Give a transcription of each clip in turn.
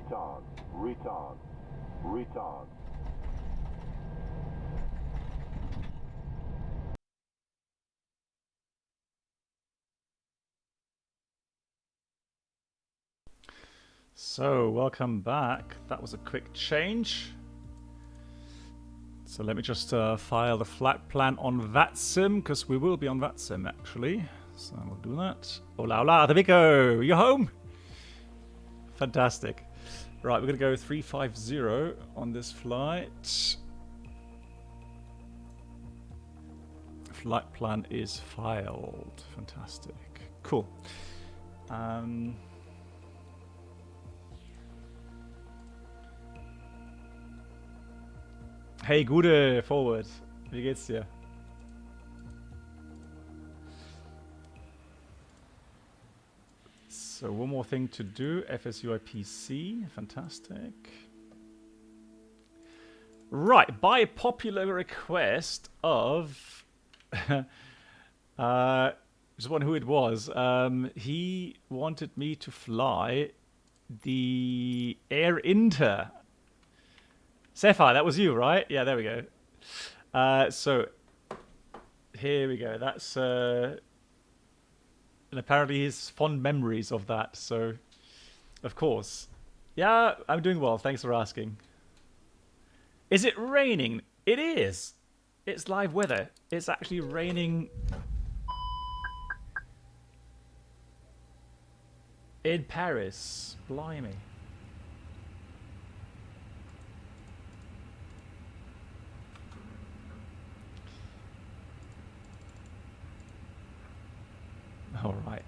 retard, retard, retard. So, welcome back. That was a quick change. So let me just file the flight plan on VATSIM, because we will be on VATSIM actually. So we'll do that. Hola, hola, there we go. You're home? Fantastic. Right, we're going to go 350 on this flight. Flight plan is filed. Fantastic. Cool. Hey, Gude, forward. Wie geht's dir? So, one more thing to do. FSUIPC. Fantastic. Right, by popular request of... just wonder who it was. He wanted me to fly the Air Inter. Sapphire, that was you, right? Yeah, there we go. So, here we go. That's... and apparently his fond memories of that, so... Of course. Yeah, I'm doing well, thanks for asking. Is it raining? It is! It's live weather. It's actually raining... in Paris. Blimey. All right.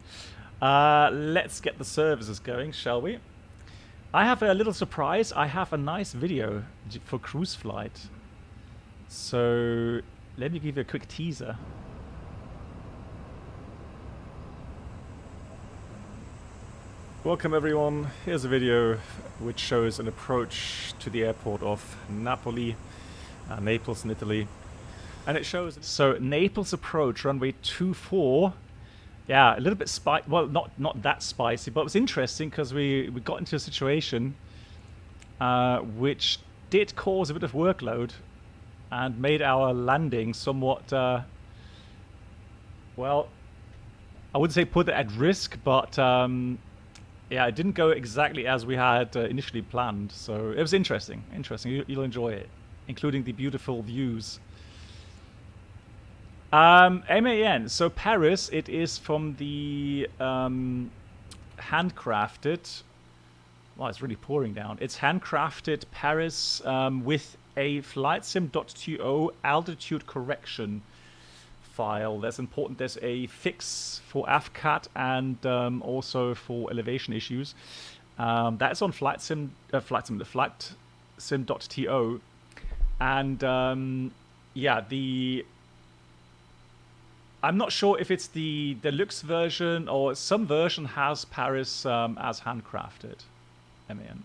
Let's get the services going, shall we? I have a little surprise. I have a nice video for cruise flight. So let me give you a quick teaser. Welcome everyone. Here's a video which shows an approach to the airport of Napoli, Naples in Italy. And it shows... So Naples approach, runway 24. Yeah, a little bit spicy. Well, not that spicy, but it was interesting because we got into a situation which did cause a bit of workload and made our landing somewhat, well, I wouldn't say put it at risk, but yeah, it didn't go exactly as we had initially planned. So it was interesting. You'll enjoy it, including the beautiful views. MAN, so Paris, it is from the handcrafted, well, it's really pouring down. It's handcrafted Paris with a flightsim.to altitude correction file. That's important. There's a fix for AFCAT and also for elevation issues. That's on flightsim.to. And yeah, I'm not sure if it's the deluxe version or some version has Paris as handcrafted. MAN.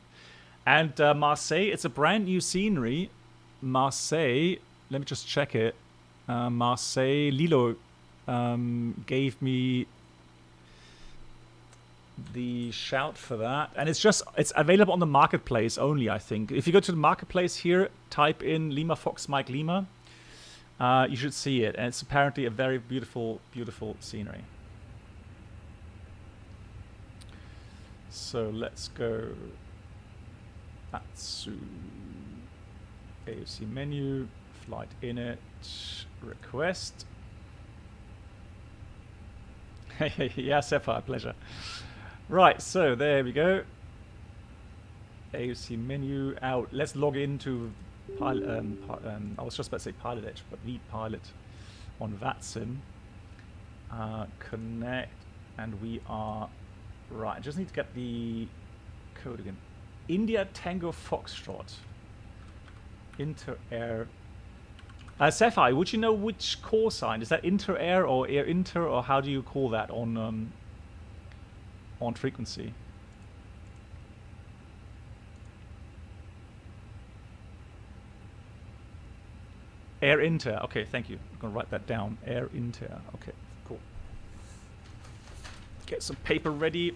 And Marseille, it's a brand new scenery. Marseille, let me just check it. Marseille, Lilo gave me the shout for that. And it's available on the marketplace only, I think. If you go to the marketplace here, type in Lima Fox Mike Lima. You should see it, and it's apparently a very beautiful, beautiful scenery. So let's go Atsu AOC menu, flight init, request. Yeah, Sapphire, pleasure. Right, so there we go. AOC menu out. Let's log into Pilot, I was just about to say Pilot Edge, but vPilot on VATSIM. Connect, and we are right. I just need to get the code again. India Tango Foxtrot. Inter-Air. Sapphire, would you know which call sign? Is that Inter-Air or Air Inter, or how do you call that on frequency? Air Inter. Okay, thank you. I'm going to write that down. Air Inter. Okay, cool. Get some paper ready.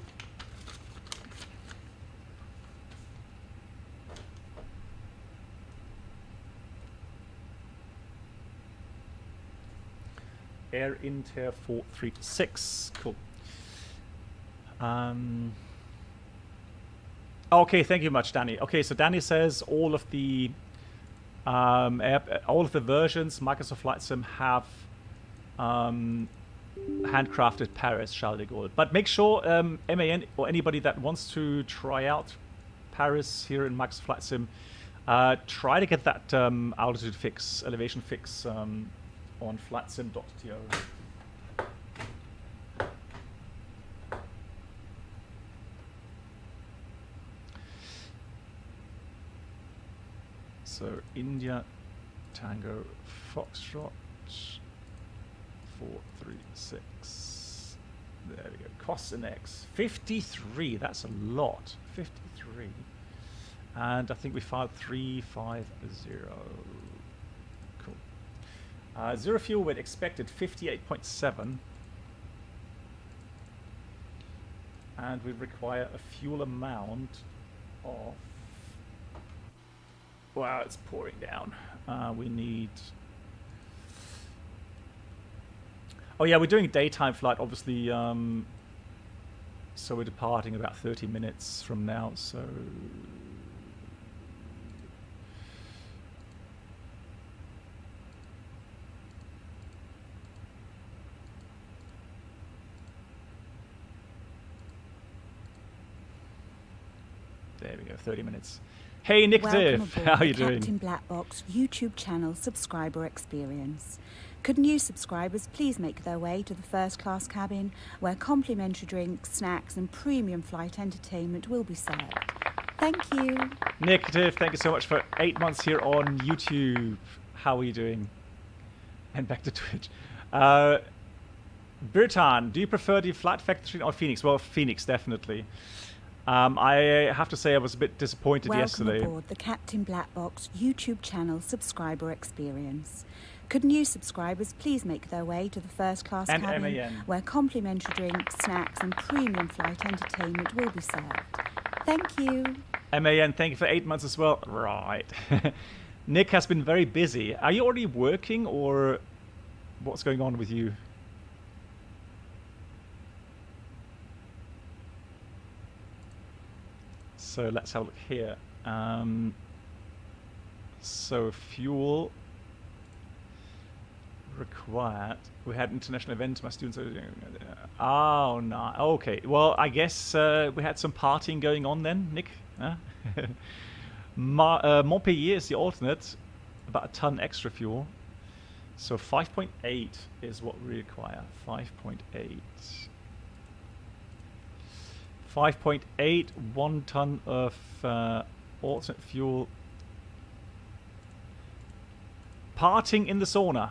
Air Inter 436. Cool. Okay, thank you much, Danny. Okay, so Danny says all of the versions Microsoft Flight Sim have handcrafted Paris Charles de Gaulle. But make sure MAN or anybody that wants to try out Paris here in Microsoft Flight Sim, try to get that altitude fix, elevation fix on flightsim.to. So India Tango Foxtrot 436. There we go. Costs in X 53. That's a lot. 53. And I think we filed 350. Cool. Zero fuel weight expected 58.7. And we require a fuel amount of. Wow, it's pouring down. We need. Oh yeah, we're doing a daytime flight, obviously. So we're departing about 30 minutes from now. So there we go, 30 minutes. Hey, Nicktive, how are you doing? Captain Blackbox YouTube channel subscriber experience. Could new subscribers please make their way to the first class cabin where complimentary drinks, snacks and premium flight entertainment will be served. Thank you. Nicktive, thank you so much for 8 months here on YouTube. How are you doing? And back to Twitch. Bertan, do you prefer the Flight Factory or FENIX? Well, FENIX, definitely. I have to say I was a bit disappointed yesterday. Welcome aboard the Captain Blackbox YouTube channel subscriber experience. Could new subscribers please make their way to the first class cabin MAN. where complimentary drinks, snacks and premium flight entertainment will be served. Thank you. MAN, thank you for 8 months as well. Right. Nick has been very busy. Are you already working or what's going on with you? So let's have a look here. So fuel required. We had international events. My students are doing. Oh no. Okay. Well, I guess we had some partying going on then, Nick. Huh? Montpellier is the alternate. About a ton extra fuel. So 5.8 is what we require. 5.8. 5.8, 1 ton of alternate fuel. Parting in the sauna.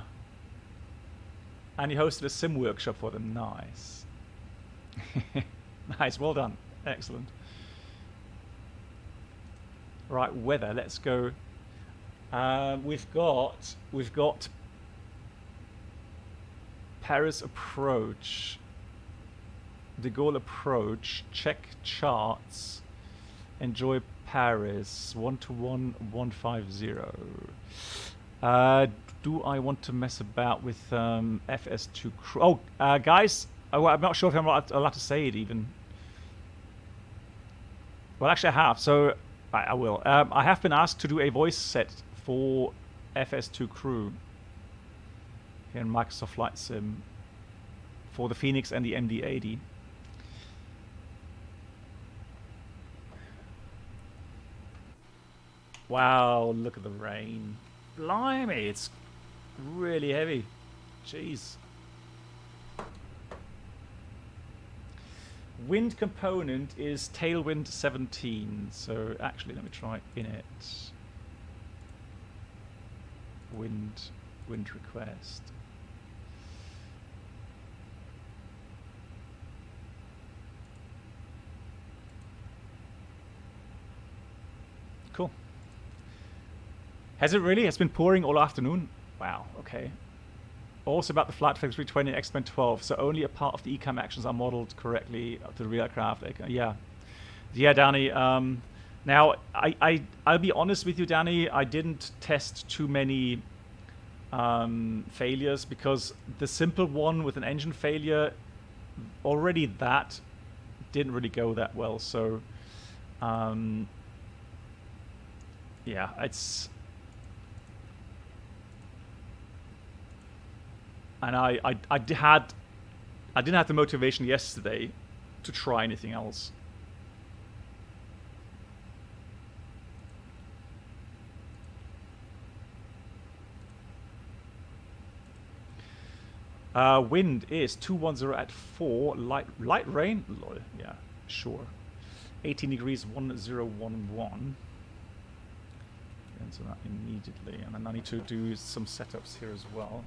And you hosted a sim workshop for them. Nice. Nice, well done. Excellent. Right, weather, let's go. We've got Paris approach. De Gaulle approach, check charts, enjoy Paris, 121, 150. Do I want to mess about with FS2 crew? Oh, guys, I'm not sure if I'm allowed to say it even. Well, actually I have, so I will. I have been asked to do a voice set for FS2 crew here in Microsoft Flight Sim for the FENIX and the MD-80. Wow, look at the rain. Blimey, it's really heavy. Jeez. Wind component is tailwind 17. So actually, let me try in it. Wind request. Cool. Has it really? It's been pouring all afternoon? Wow, okay. Also about the Flight Factory 320 and X-Men 12, so only a part of the ECAM actions are modeled correctly to the real aircraft. Yeah. Yeah, Danny. Now, I'll be honest with you, Danny. I didn't test too many failures, because the simple one with an engine failure, already that didn't really go that well. So yeah, it's, and I didn't have the motivation yesterday to try anything else. Wind is 210 at 4. Light rain? Lol, yeah, sure. 18 degrees 1011. Answer that immediately. And then I need to do some setups here as well.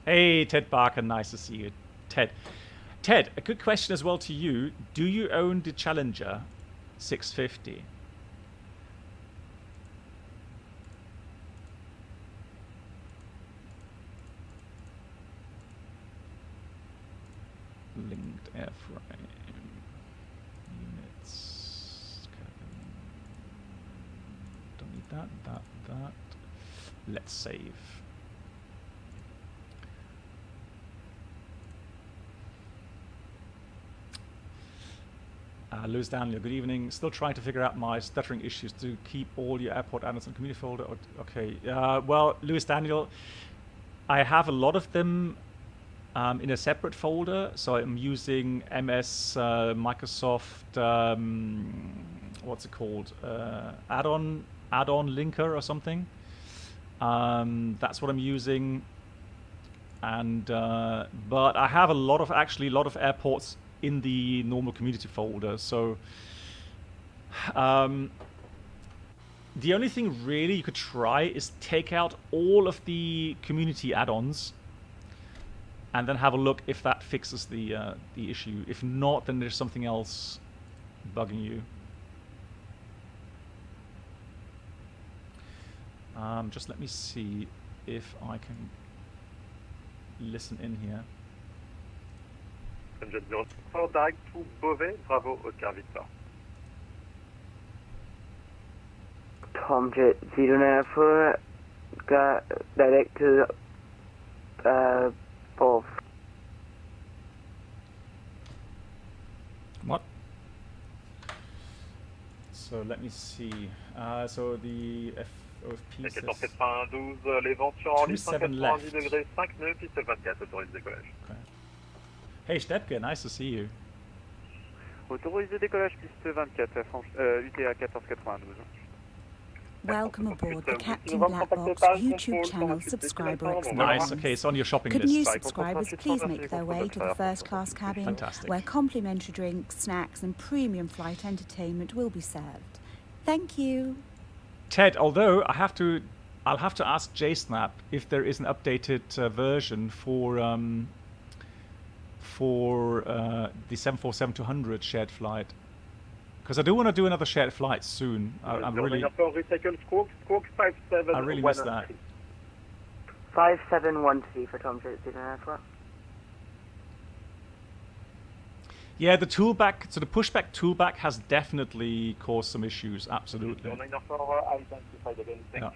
Hey, Ted Barker, nice to see you. Ted, a good question as well to you. Do you own the Challenger 650? Linked airframe units. Don't need that. Let's save. Lewis Daniel, good evening. Still trying to figure out my stuttering issues to keep all your airport addons in community folder. Okay. Well, Lewis Daniel, I have a lot of them in a separate folder. So I'm using Microsoft, what's it called? Add-on linker or something. That's what I'm using. And but I have a lot of airports in the normal community folder. So the only thing really you could try is take out all of the community add-ons and then have a look if that fixes the issue. If not, then there's something else bugging you. Just let me see if I can listen in here. Direct to Beauvais, bravo, Oscar Victor. Tomjet 094, got direct to Both. What? So let me see. So the OFP says 492, les vents sur en ligne, 190 degrés, 5 nœuds, piste 24, autorise décollage. Okay. Hey Stepke, nice to see you. Autorisé décollage, piste 24, UTA 1492. Welcome aboard the Captain Black Box YouTube channel subscriber experience. Nice, okay, it's on your shopping Could list. new subscribers please make their way to the first class cabin, Fantastic. where complimentary drinks, snacks and premium flight entertainment will be served. Thank you. Ted, although I'll have to ask JSnap if there is an updated version for the 747-200 shared flight, because I do want to do another shared flight soon. I really miss that. 5713 for Tomjet 094. Yeah, the toolback, so the pushback toolback has definitely caused some issues, absolutely. Thank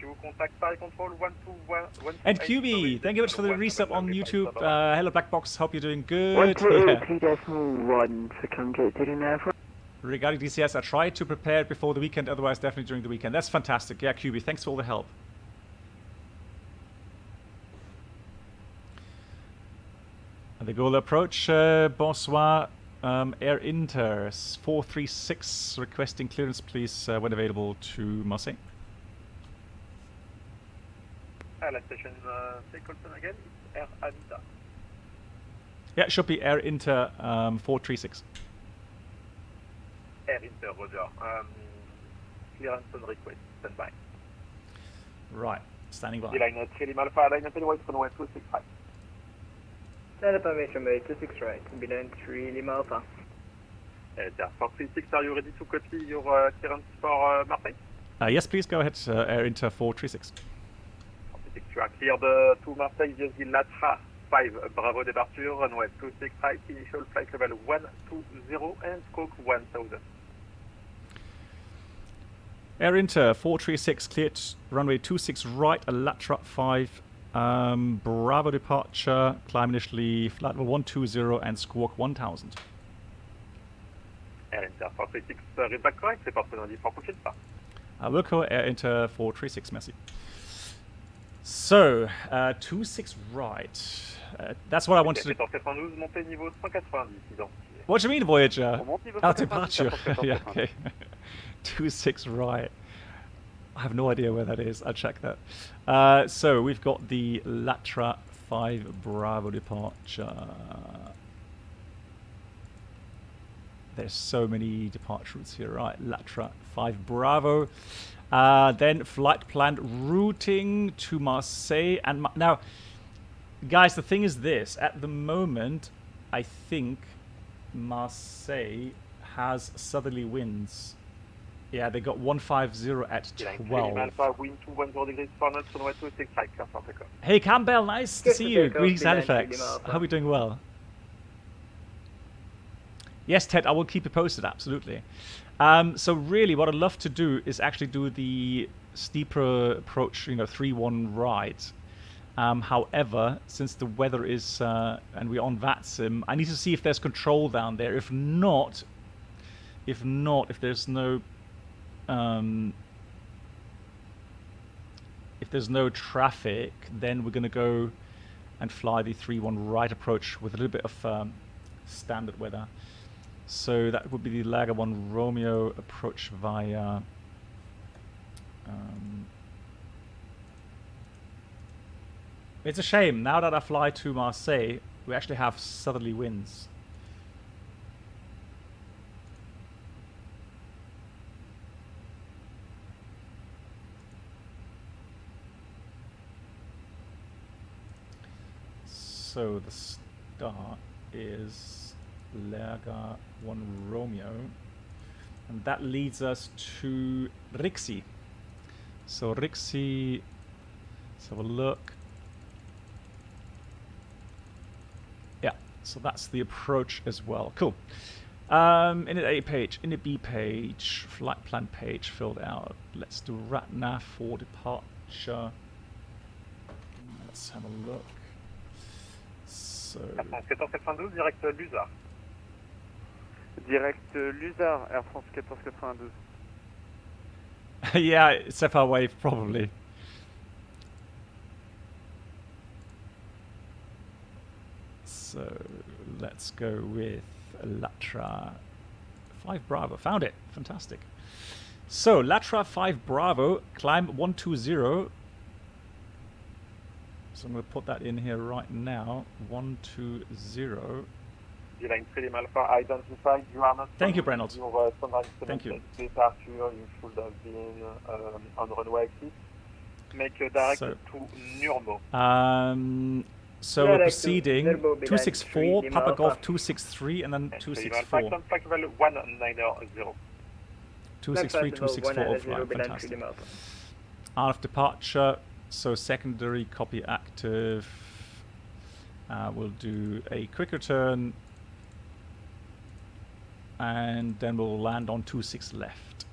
you. Contact flight control 121. And QB, thank you much for the resub on YouTube. Hello Black Box, hope you're doing good. 128.1 for Tomjet 094. Regarding DCS, I tried to prepare it before the weekend, otherwise definitely during the weekend. That's fantastic. Yeah, QB, thanks for all the help. And the goal approach, bonsoir. Air Inter 436 requesting clearance, please, when available, to Marseille. Last station, say Colton again. Air Inter. Yeah, it should be Air Inter 436. Air Inter, Roger. Clearance on request, stand by. Right, standing by. Line 3 Lima Alpha, line 10 White Runway 265. Stand up information by 26 right, below 3 Lima Alpha. Air 436, are you ready to copy your clearance for Marseille? Yes, please go ahead, Air Inter 436. 436, you are cleared to Marseille via the LATRA 5, Bravo departure, runway 26 right, initial flight level 120 and stroke 1000. Air Inter 436 cleared runway 26 right, Alatra 5 Bravo departure, climb initially flight level 120 and squawk 1000. Air Inter 436, readback correct, c'est parti dans 10 pour prochaine part. Wilco, Air Inter 436, merci. So, 26 right. That's what I wanted to... 1492, montée niveau 190, identifié. What do you mean, Voyager? On monte niveau Oh, 190, departure. 1492. Yeah, okay. 26 right. I have no idea where that is. I'll check that. So, we've got the Latra 5 Bravo departure. There's so many departure routes here. Right, Latra 5 Bravo. Then flight planned routing to Marseille. And now, guys, the thing is this. At the moment, I think Marseille has southerly winds. Yeah, they got 150 at 12. Alpha, wind 210 degrees Fahrenheit, runway 26 right, clear for takeoff. Hey, Campbell, nice to Good see for you. takeoff, Greetings, Beeline Halifax. 3 Alpha. I hope you're doing well. Yes, Ted, I will keep you posted, absolutely. So really, what I'd love to do is actually do the steeper approach, 3-1 right. However, since the weather is, and we're on VATSIM, I need to see if there's control down there. If there's no traffic, then we're going to go and fly the 3-1 right approach with a little bit of standard weather. So that would be the Lager 1 Romeo approach via it's a shame, now that I fly to Marseille, we actually have southerly winds. So the start is Lager 1 Romeo, and that leads us to Rixi. So Rixi, let's have a look. Yeah, so that's the approach as well. Cool. Init A page, Init B page, flight plan page filled out. Let's do RATNAV for departure. Let's have a look. So 1492, direct Luzard. Direct Luzard, Air France 1492. yeah, it's FR Wave probably. So let's go with Latra 5 Bravo. Found it. Fantastic. So Latra 5 Bravo, climb 120. So I'm going to put that in here right now. 120. Beeline 3 Alpha, identified. You are not. Thank you, Brennard. Your Thank you. Departure, you should have been on runway exit. Make a direct So- to Nurmo. So we're proceeding 264, Papa Golf 263, and then 264. Alpha, flight level 190. 263, 264 all flight. Fantastic. Out of departure, so secondary copy active. We'll do a quick return, and then we'll land on 26 left.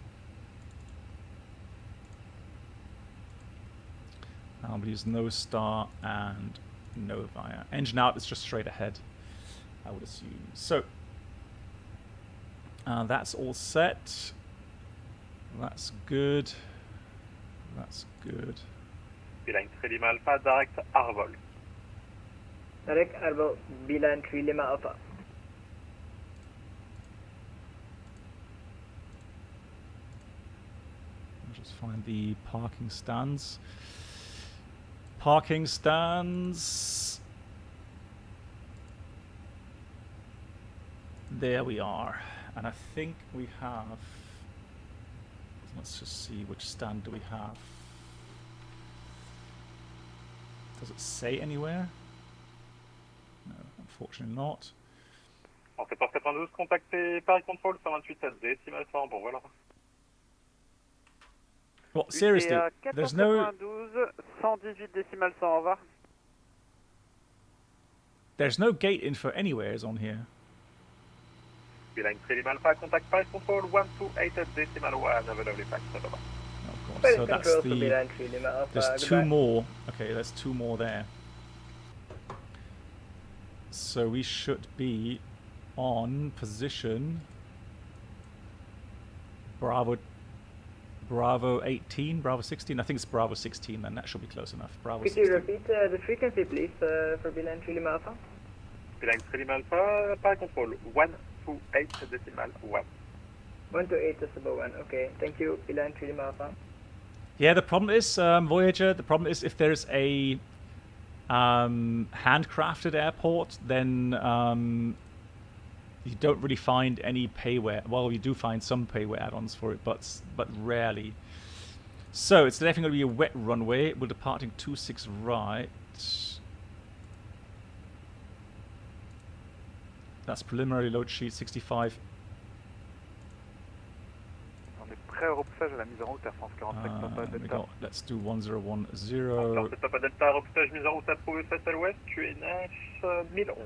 We'll use no star and no via. Engine out is just straight ahead, I would assume. So that's all set. That's good. That's good. Beeline 3 Lima Alpha, direct Arvol. Direct Alpha, Beeline 3 Lima Alpha. I'll just find the parking stands. Parking stands. There we are. And I think we have... Let's just see, which stand do we have? Does it say anywhere? No, unfortunately not. En 1492, contactez Paris Control 128 décimal 100 pour voilà. Well, seriously, there's no... 118 décimal 100, au revoir. There's no gate info anywhere on here. Beeline 3 Lima Alpha, contact Paris Control 128.1, have a lovely flight, over. Oh god, Paris so that's Control to the... Beeline 3 Lima Alpha, There's goodbye. two more. Okay, there's two more there. So we should be on position Bravo 18, Bravo 16. I think it's Bravo 16 then. That should be close enough. Bravo Could 16. you repeat the frequency, please, for Beeline 3 Lima Alpha? Beeline 3 Lima Alpha, Paris Control 128.1. 128.1, okay. Thank you, Beeline 3 Lima Alpha. Yeah, the problem is, Voyager, the problem is if there's a handcrafted airport, then you don't really find any payware. Well, you do find some payware add-ons for it, but rarely. So it's definitely going to be a wet runway. We're departing 26 right. That's preliminary load sheet 65. On est prêt au repoussage à la mise en route Air France 45 Papa Delta. Let's do 1010. Porte Papa Delta, repoussage mise en route approuvé face à l'ouest, QNH 1011.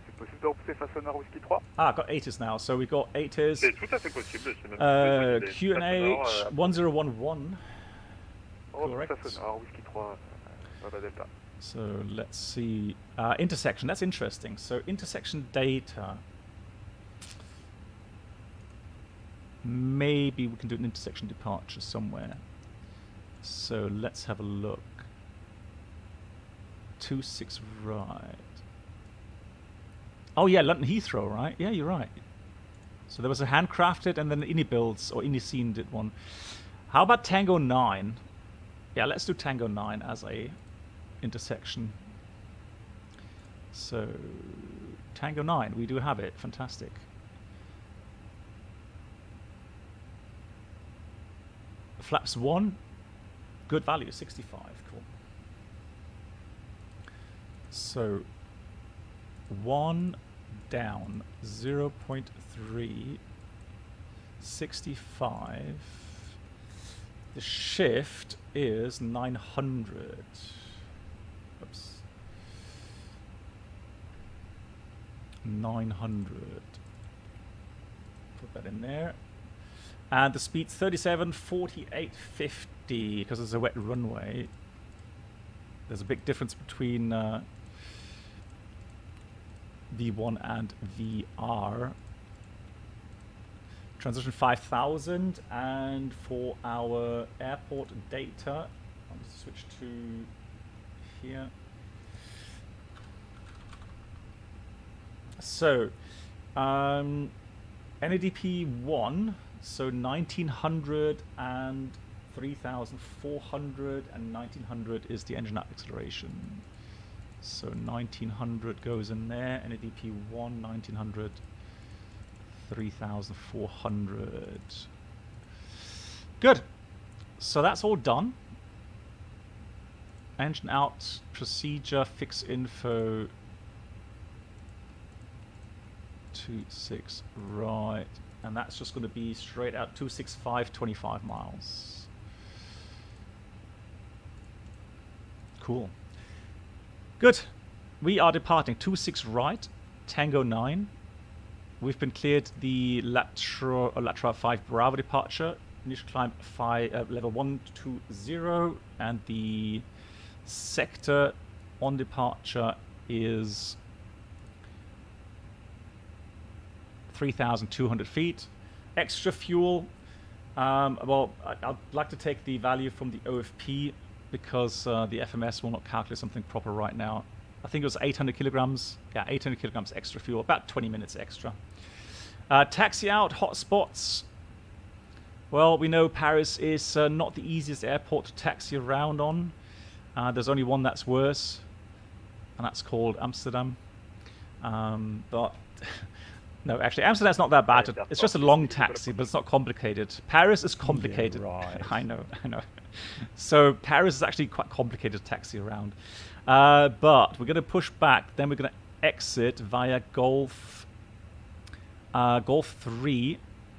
C'est possible de repousser face au nord Whisky 3? Ah, I've got ATIS now. So we've got ATIS. C'est tout à fait possible, c'est même QNH 1011. Repousse face au nord Whisky 3 Papa Delta. So let's see. Intersection, that's interesting. So intersection data. Maybe we can do an intersection departure somewhere. So let's have a look. 26 right. Oh yeah, London Heathrow, right? Yeah, you're right. So there was a handcrafted and then InniBuilds or InniScene did one. How about Tango 9? Yeah, let's do Tango 9 as a intersection. So Tango 9, we do have it. Fantastic. Flaps 1, good value, 65. Cool. So 1 down, 0.3, 65. The shift is 900. Oops. 900. Put that in there. And the speed's 37, 48, 50 because it's a wet runway. There's a big difference between V1 and VR. Transition 5000, and for our airport data, I'll just switch to here. So, NADP 1, so 1900 and 3400 and 1900 is the engine up acceleration. So 1900 goes in there, NADP 1, 1900, 3400. Good. So that's all done. Engine out, procedure, fix info. 26 right, and that's just going to be straight out 265, 25 miles. Cool. Good. We are departing 26 right, Tango 9. We've been cleared the Latra 5 Bravo departure. Initial climb level 120, and the sector on departure is 3,200 feet. Extra fuel. Well, I'd like to take the value from the OFP because the FMS will not calculate something proper right now. I think it was 800 kilograms. Yeah, 800 kilograms extra fuel, about 20 minutes extra. Taxi out, hotspots. Well, we know Paris is not the easiest airport to taxi around on. There's only one that's worse, and that's called Amsterdam. But no, actually, Amsterdam's not that bad. It's just a long taxi, but it's not complicated. Paris is complicated. Yeah, right. I know. So Paris is actually quite complicated to taxi around. But we're going to push back. Then we're going to exit via Golf 3.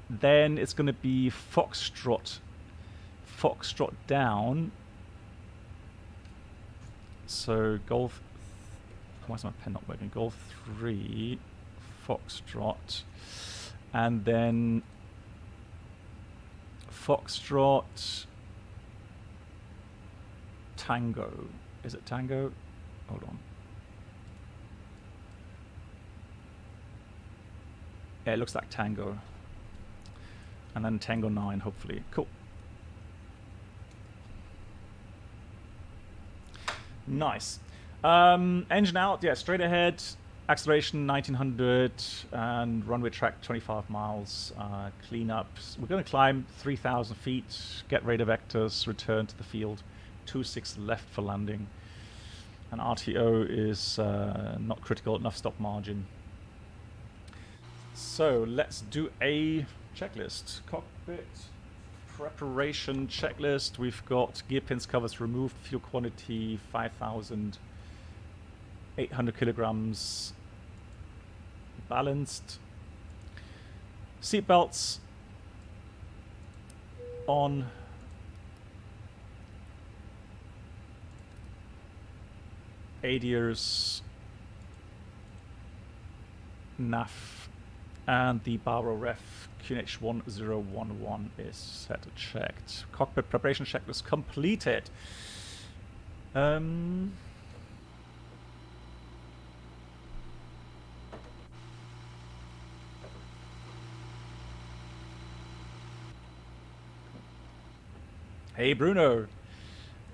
Then it's going to be Foxtrot down. So Golf. Why is my pen not working? Golf 3, Foxtrot. And then Foxtrot Tango. Is it Tango? Hold on. Yeah, it looks like Tango. And then Tango 9, hopefully. Cool. Nice. Engine out, yeah, straight ahead. Acceleration 1900 and runway track 25 miles. Clean up. We're going to climb 3,000 feet, get radar vectors, return to the field. 26 left for landing. And RTO is not critical, enough stop margin. So let's do a checklist. Cockpit preparation checklist. We've got gear pins, covers removed, fuel quantity 5,800 kilograms balanced. Seatbelts on. ADIRS, NAF, and the Baro Ref QNH1011 is set and checked. Cockpit preparation checklist completed. Hey Bruno.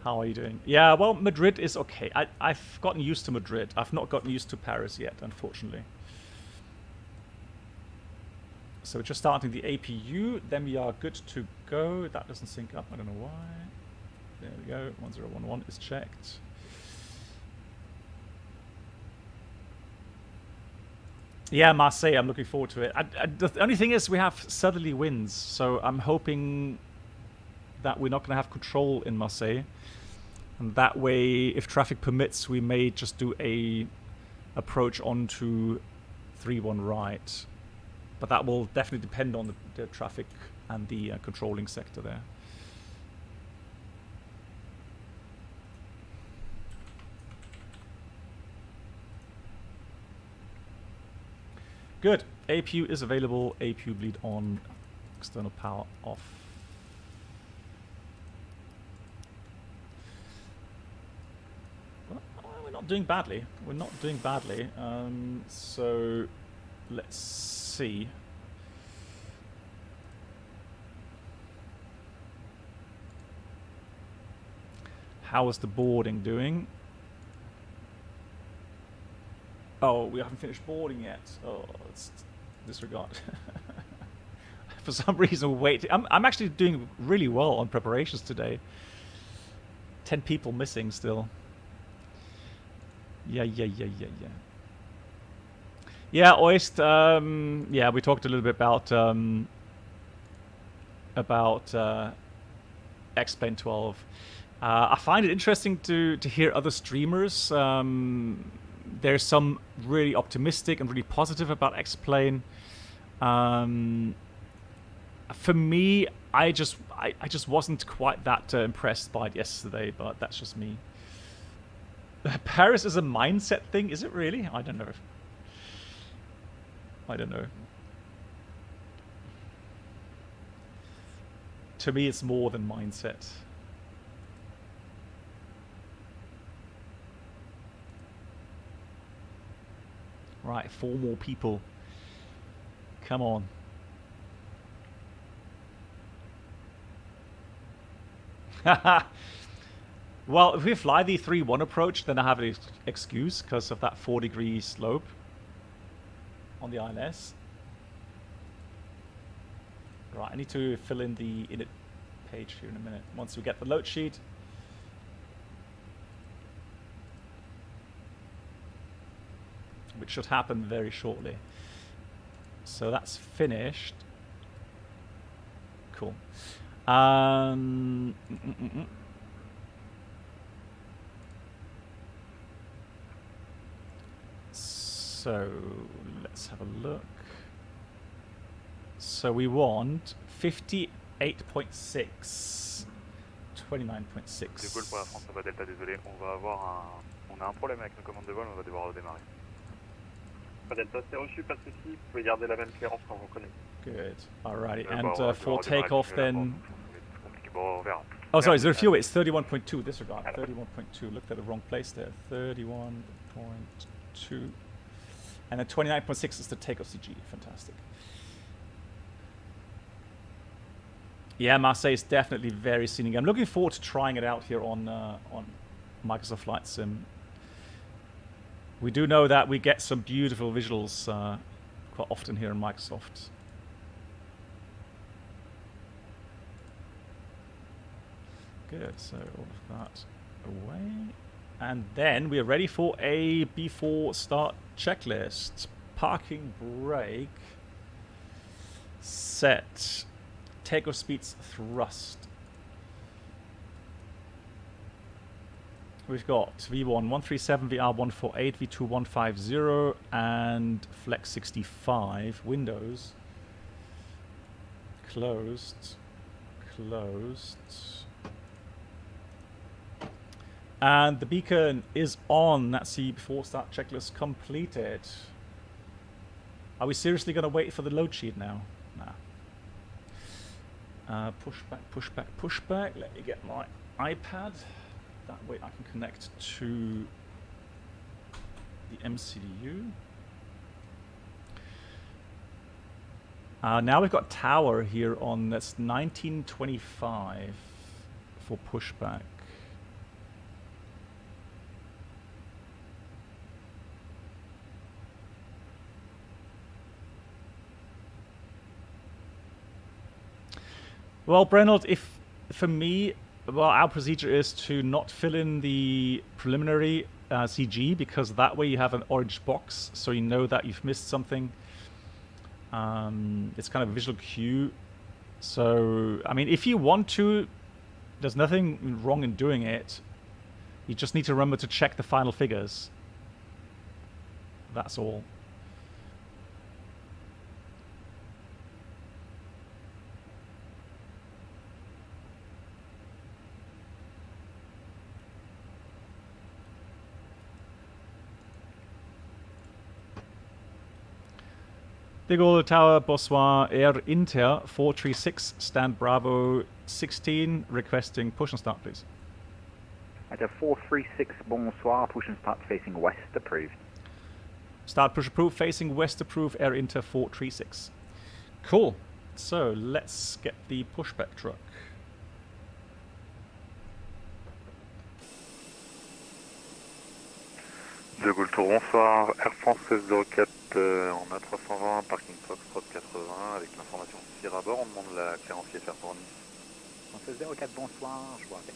How are you doing? Yeah, well, Madrid is okay. I've gotten used to Madrid. I've not gotten used to Paris yet, unfortunately. So we're just starting the APU. Then we are good to go. That doesn't sync up. I don't know why. There we go. 1011 is checked. Yeah, Marseille. I'm looking forward to it. The only thing is we have southerly winds. So I'm hoping that we're not going to have control in Marseille. And that way, if traffic permits, we may just do a approach onto 31 right. But that will definitely depend on the traffic and the controlling sector there. Good. APU is available. APU bleed on. External power off. Doing badly. We're not doing badly. So let's see. How is the boarding doing? Oh, we haven't finished boarding yet. Oh, let's disregard. For some reason, we're waiting. I'm actually doing really well on preparations today. 10 people missing still. Yeah. Yeah, Oist. Yeah, we talked a little bit about X-Plane 12. I find it interesting to hear other streamers. There's some really optimistic and really positive about X-Plane. For me, I just wasn't quite that impressed by it yesterday, but that's just me. Paris is a mindset thing, is it really? I don't know. I don't know. To me, it's more than mindset. Right, 4 more people. Come on. Well, if we fly the 3-1 approach, then I have an excuse because of that 4-degree slope on the ILS. Right, I need to fill in the init page here in a minute. Once we get the load sheet. Which should happen very shortly. So that's finished. Cool. So let's have a look. So we want 58.6, 29.6. Du coup, pour la France, on va Delta, désolé, on a un problème avec nos commandes de vol, on va devoir redémarrer. Alpha Delta, c'est reçu, pas de soucis. Vous pouvez garder la même clairance quand vous connectez. Good. Alrighty. Bon, And on va for devoir démarrer takeoff plus là, then. bon, ça va être compliqué. Bon, on verra. Oh, sorry, is there a fuel? It's 31.2. Disregard. 31.2. Looked at the wrong place there. 31.2. And then 29.6 is the takeoff CG. Fantastic. Yeah, Marseille is definitely very scenic. I'm looking forward to trying it out here on Microsoft Flight Sim. We do know that we get some beautiful visuals quite often here in Microsoft. Good, so all of that away. And then we are ready for a before start checklist. Parking brake. Set. Takeoff speeds thrust. We've got V1 137, VR 148, V2 150, and Flex 65. Windows. Closed. Closed. And the beacon is on. That's the before start checklist completed. Are we seriously going to wait for the load sheet now? Nah. Pushback, pushback, pushback. Let me get my iPad. That way I can connect to the MCDU. Now we've got tower here on, that's 1925 for pushback. Well, Brenold, if for me, well, our procedure is to not fill in the preliminary CG, because that way you have an orange box, so you know that you've missed something. It's kind of a visual cue. So, I mean, if you want to, there's nothing wrong in doing it. You just need to remember to check the final figures. That's all. De Gaulle Tower, Bonsoir, Air Inter 436, stand Bravo 16, requesting push and start, please. At a 436, bonsoir, push and start facing west, approved. Start push approved, facing west approved, Air Inter 436. Cool. So let's get the pushback truck. De Gaulle Tour, bonsoir. Air France 1604 en A320, parking Foxtrot 80, avec l'information 6 à bord. On demande la clairance IFR pour Nice. France 04, bonsoir, je vous rappelle.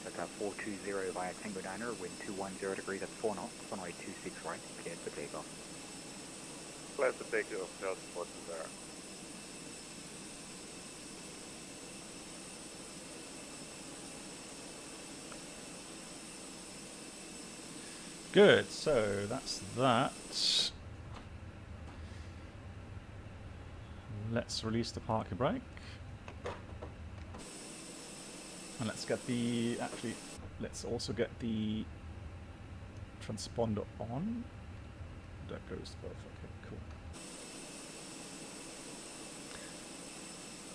Delta 420 via Tango Diner, wind 210 degrees at 4 knots, runway 26 right, cleared for takeoff. Cleared for takeoff, Delta 420. Good, so that's that. Let's release the parking brake. And let's get the, actually, let's also get the transponder on. That goes both, okay, cool.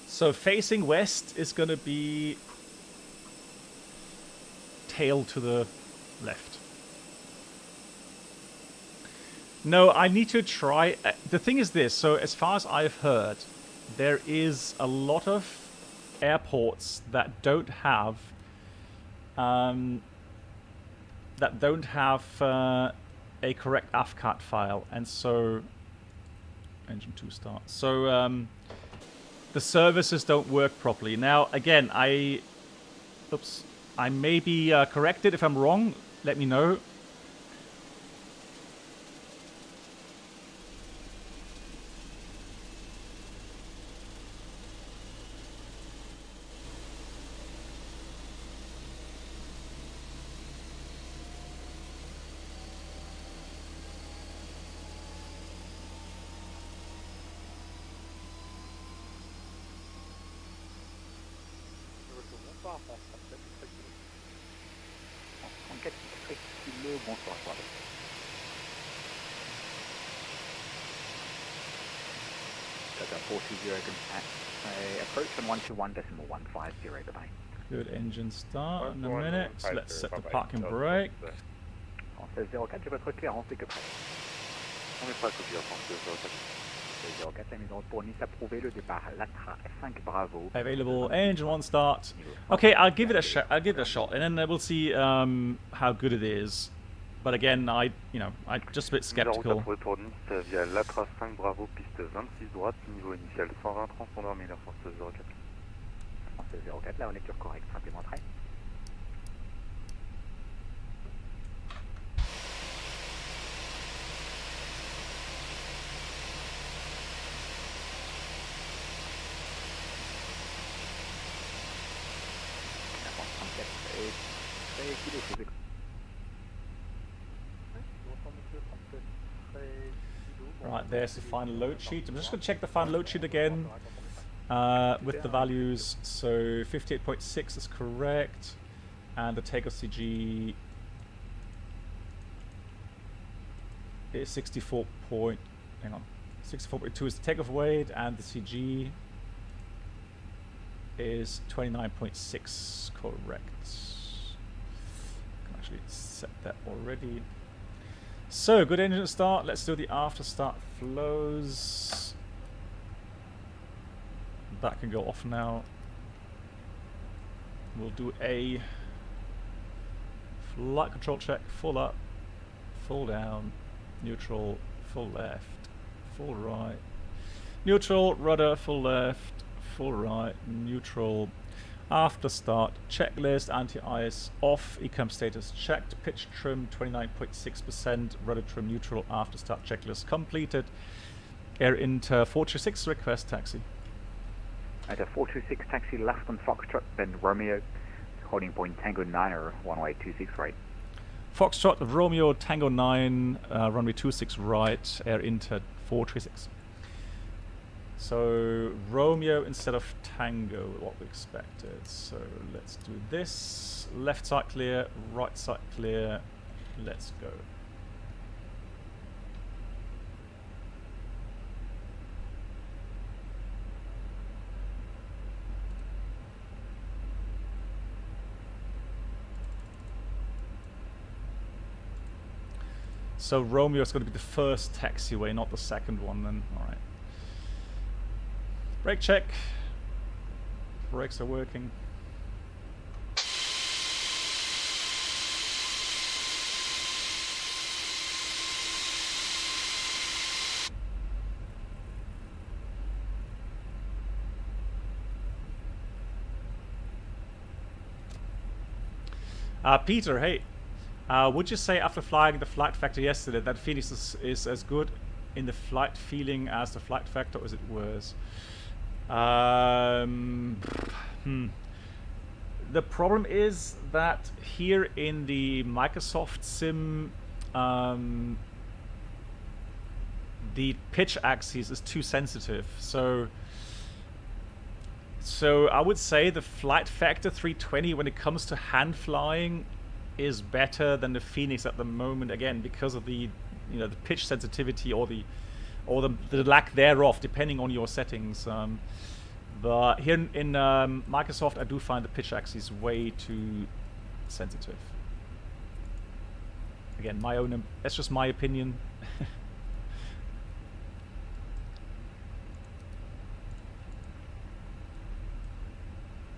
So facing west is going to be tail to the left. No, I need to try. The thing is this, so as far as I've heard, there is a lot of airports that don't have a correct AFCAT file, and so engine 2 start. So the services don't work properly. Now again, I may be corrected if I'm wrong. Let me know. 34 très kilo, bonsoir, soirée. Delta 420 approach on 121.150, goodbye. Good engine start in a minute. Let's set the parking brake. Française 04, j'ai votre clearance, c'est que prêt. On est prêt à copier Française 04. 04, la mise en route pour Nice approuvé, le départ Latra 5 Bravo. Available engine one start. Okay, I'll give it a shot. I'll give it a shot, and then we'll see how good it is. But again, I'm just a bit skeptical. Pour Nice via Latra 5 Bravo, piste 26 droite, niveau initial 120 transpondeur mineur Française 04. Française 04, la relecture correcte, simplement très. Right, there's the final load sheet. I'm just going to check the final load sheet again with the values. So 58.6 is correct, and the takeoff CG is 64 point. Hang on, 64.2 is the takeoff weight, and the CG is 29.6. Correct. I can actually set that already. So, good engine start. Let's do the after start flows. That can go off now. We'll do a flight control check. Full up, full down, neutral, full left, full right, neutral, rudder, full left, full right, neutral. After start, checklist, anti-ice off, ecam status checked, pitch trim 29.6%, rudder trim neutral, after start checklist completed. Air Inter 426, request taxi. At a 426 taxi left on Foxtrot, then Romeo, holding point Tango 9 or runway 26 right. Foxtrot Romeo Tango 9, runway 26 right, Air Inter 436. So Romeo instead of Tango, what we expected. So let's do this. Left side clear, right side clear. Let's go. So Romeo is going to be the first taxiway, not the second one then. All right. Brake check. Brakes are working. Peter, hey. Would you say after flying the flight factor yesterday that FENIX is as good in the flight feeling as the flight factor, or is it worse? The problem is that here in the Microsoft Sim, the pitch axis is too sensitive. So I would say the flight factor 320 when it comes to hand flying is better than the FENIX at the moment, again because of the the pitch sensitivity or the lack thereof, depending on your settings. But here in Microsoft, I do find the pitch axis way too sensitive. Again, that's just my opinion.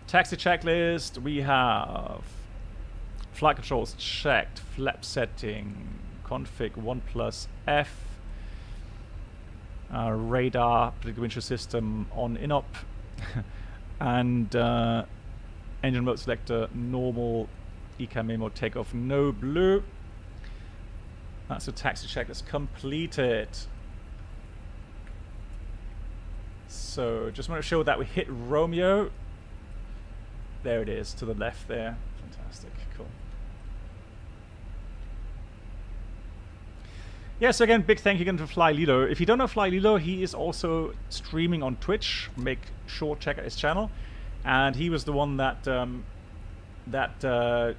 Taxi checklist. We have flight controls checked, flap setting, config 1+F, radar, predictive windshield system on INOP, and engine mode selector normal, ecam memo takeoff no blue. That's a taxi checklist completed. So just want to show that we hit Romeo. There it is to the left there. Fantastic, cool. Yeah, so again, big thank you again to Fly Lilo. If you don't know Fly Lilo, he is also streaming on Twitch. Make sure check out his channel. And he was the one that that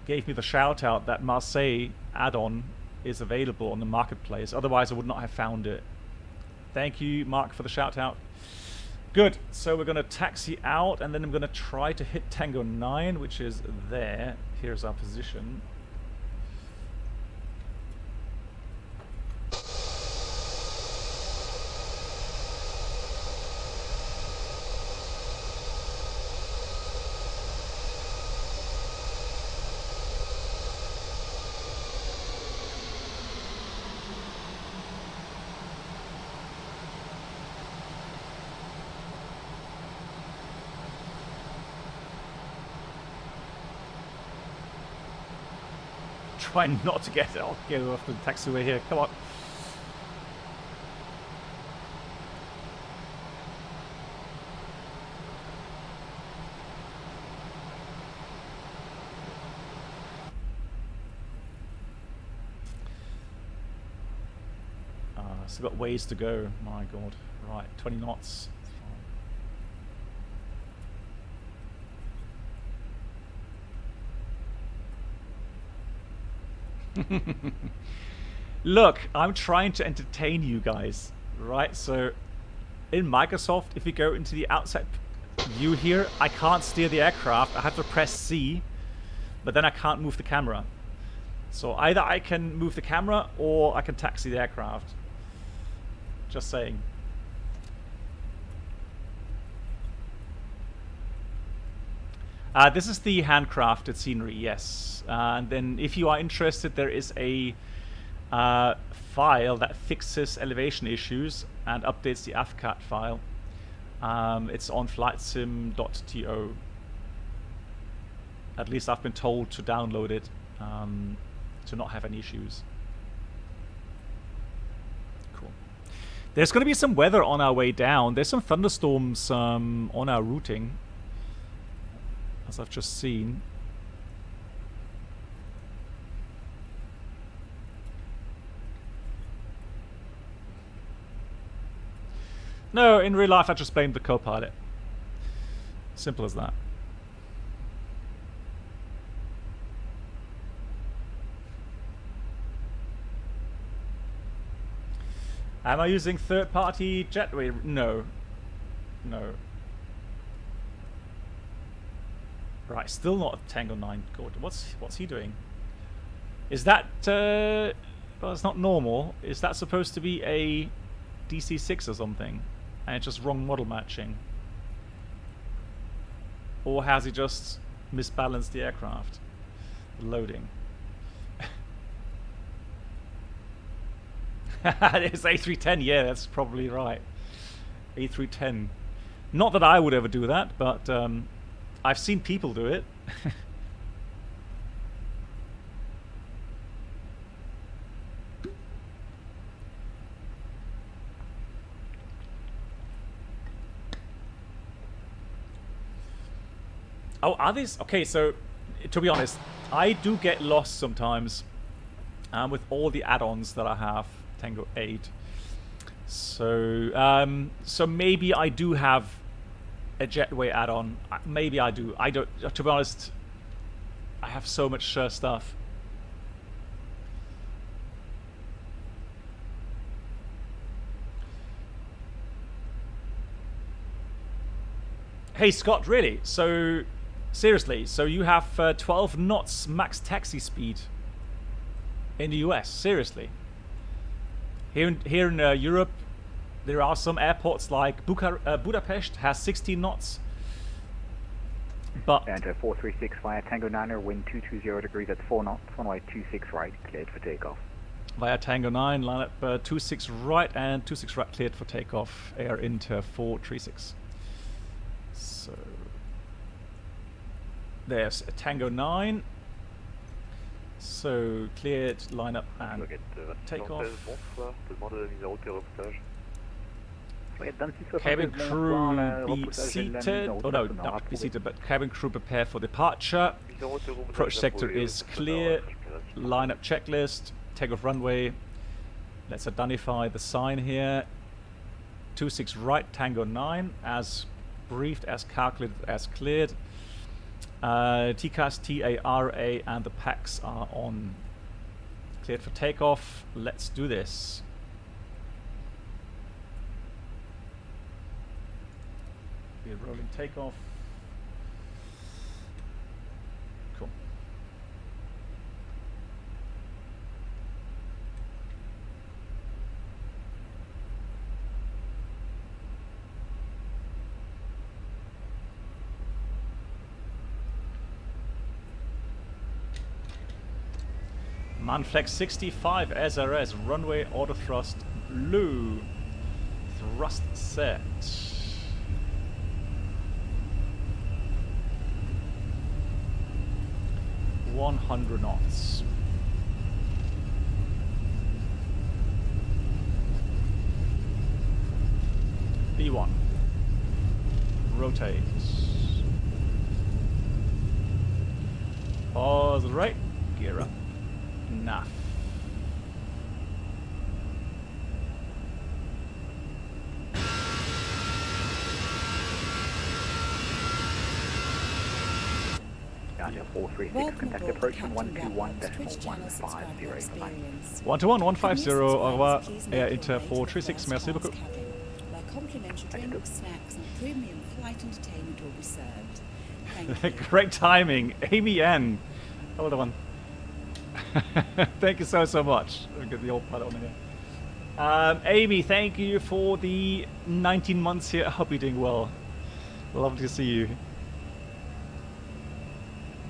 gave me the shout out that Marseille add-on is available on the marketplace. Otherwise, I would not have found it. Thank you, Mark, for the shout out. Good. So we're going to taxi out, and then I'm going to try to hit Tango 9, which is there. Here's our position. Try not to get it. I'll go off the taxiway here. Come on. Still got ways to go. My God. Right, 20 knots. Look, I'm trying to entertain you guys, right? So in Microsoft, if you go into the outside view here, I can't steer the aircraft. I have to press C, but then I can't move the camera. So either I can move the camera or I can taxi the aircraft. Just saying. This is the handcrafted scenery, yes. And then if you are interested, there is a file that fixes elevation issues and updates the AFCAT file. It's on flightsim.to. At least I've been told to download it to not have any issues. Cool. There's going to be some weather on our way down. There's some thunderstorms on our routing, as I've just seen. No, in real life I just blamed the co-pilot. Simple as that. Am I using third-party jetway? No. No. Right, still not Tango 9. God, what's he doing? Is that well, it's not normal. Is that supposed to be a DC-6 or something? And it's just wrong model matching? Or has he just misbalanced the aircraft? Loading. It's A310, yeah, that's probably right. A310. Not that I would ever do that, but I've seen people do it. Oh, are these? Okay, so to be honest, I do get lost sometimes with all the add-ons that I have. Tango 8. So, so maybe I do have a jetway add-on. Maybe I do. I don't. To be honest, I have so much stuff. Hey Scott, really? So seriously? So you have 12 knots max taxi speed in the US? Seriously? Here in Europe, there are some airports like Budapest has 16 knots. But And 436 via Tango 9er, wind 220 degrees, that's 4 knots, runway 26 right, cleared for takeoff. Via Tango 9, line up 26 right and 26 right, cleared for takeoff, air Inter 436. So there's a Tango 9. So cleared, line up and takeoff. Cabin crew be seated. Oh no, not be seated, but cabin crew prepare for departure. Approach sector is clear. Line up checklist. Takeoff runway. Let's identify the sign here. 26 right, Tango 9, as briefed, as calculated, as cleared. TCAS, TARA, and the packs are on. Cleared for takeoff. Let's do this. We're rolling takeoff. Cool. Manflex 65 SRS, runway auto thrust blue. Thrust set. .100 knots. B1. Rotate. Pause right. Gear up. Enough. Down 436, contact approach on 121.150. 121 150, au revoir. Air Inter 436, merci beaucoup. Where complimentary drinks, snacks, and premium flight entertainment will be served. Thank you. Great timing. Amy N. Hold on. Thank you so much. Let me get the old part on here. Amy, thank you for the 19 months here. I hope you're doing well. Lovely to see you.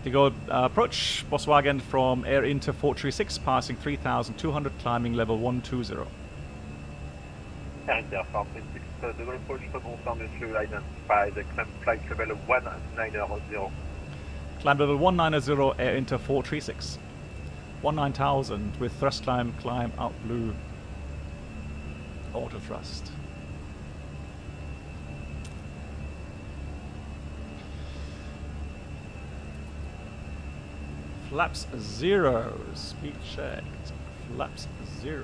To go approach Volkswagen from Air Inter 436, passing 3,200, climbing level 120. Air Inter 436, double approach, bonsoir monsieur, identified, climb flight level 190. Climb level 190, Air Inter 436. 19,000 with thrust climb out blue. Auto thrust. Flaps 0. Speed checked. Flaps 0.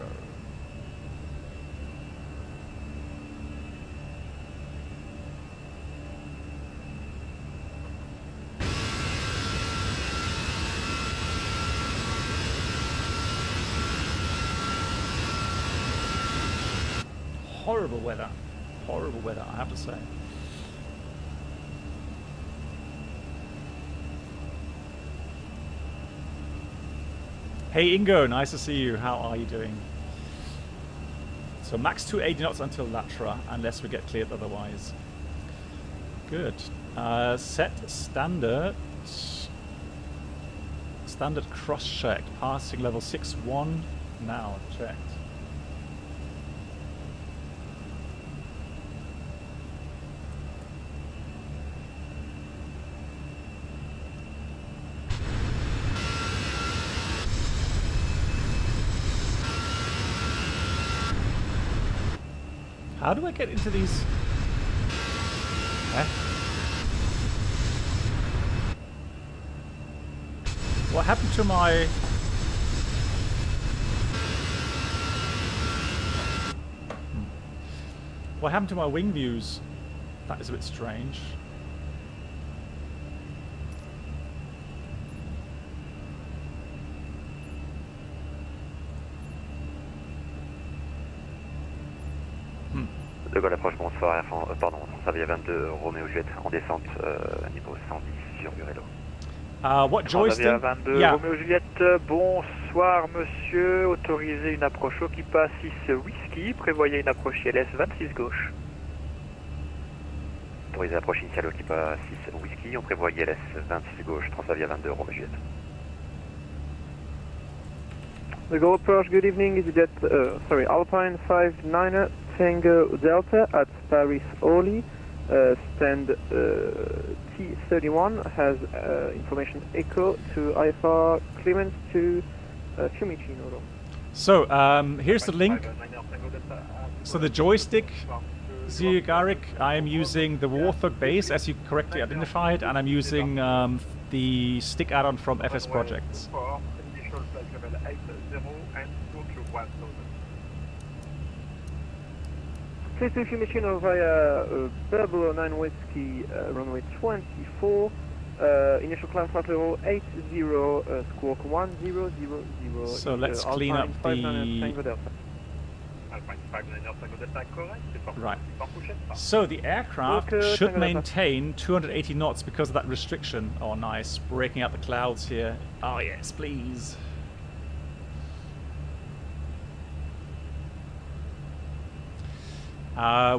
Horrible weather. Horrible weather, I have to say. Hey Ingo, nice to see you. How are you doing? So max 280 knots until Latra, unless we get cleared otherwise. Good. Set standard. Standard cross check. Passing level 6-1. Now checked. How do I get into these? What happened to my... What happened to my wing views? That is a bit strange. De Gaulle approche, bonsoir, pardon, Transavia 22, Roméo Juliette, en descente, niveau 110 sur Burello. What joystick? Transavia 22, Yeah. Roméo Juliette, bonsoir monsieur, autorisez une approche Okipa 6 Whisky, prévoyez une approche ILS 26 gauche. Autorisez l'approche initiale Okipa 6 Whisky, on prévoit ILS 26 gauche, Transavia 22, Roméo Juliette. The Gaulle approach, good evening, EasyJet, Alpine 59 Tango Delta at Paris Orly, stand T31 has information echo to IFR Clemens to Fiumicino. So, here's the link. So the joystick, Zigaric, I am using the Warthog base as you correctly identified, and I'm using the stick add-on from FS Projects. Please to Fiumicino via Bravo 9 Whiskey, runway 24, Initial climb flight level 80, squawk 1000. So let's clean up the... Alpine 59 Tango Delta, correct? C'est parti. Right. Par Fourchette, pas. So the aircraft Okay, should Tango Delta. maintain 280 knots because of that restriction. Oh, nice. Breaking out the clouds here. Oh, yes, please.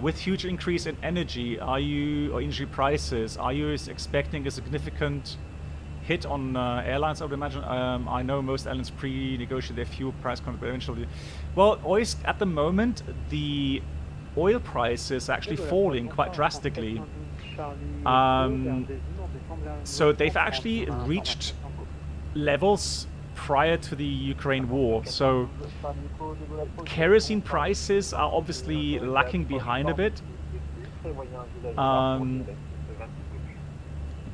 With huge increase in energy, or energy prices, are you expecting a significant hit on airlines? I would imagine. I know most airlines pre-negotiate their fuel price contract, but eventually, well, at the moment the oil price is actually falling quite drastically. So they've actually reached levels prior to the Ukraine war. So kerosene prices are obviously lacking behind a bit.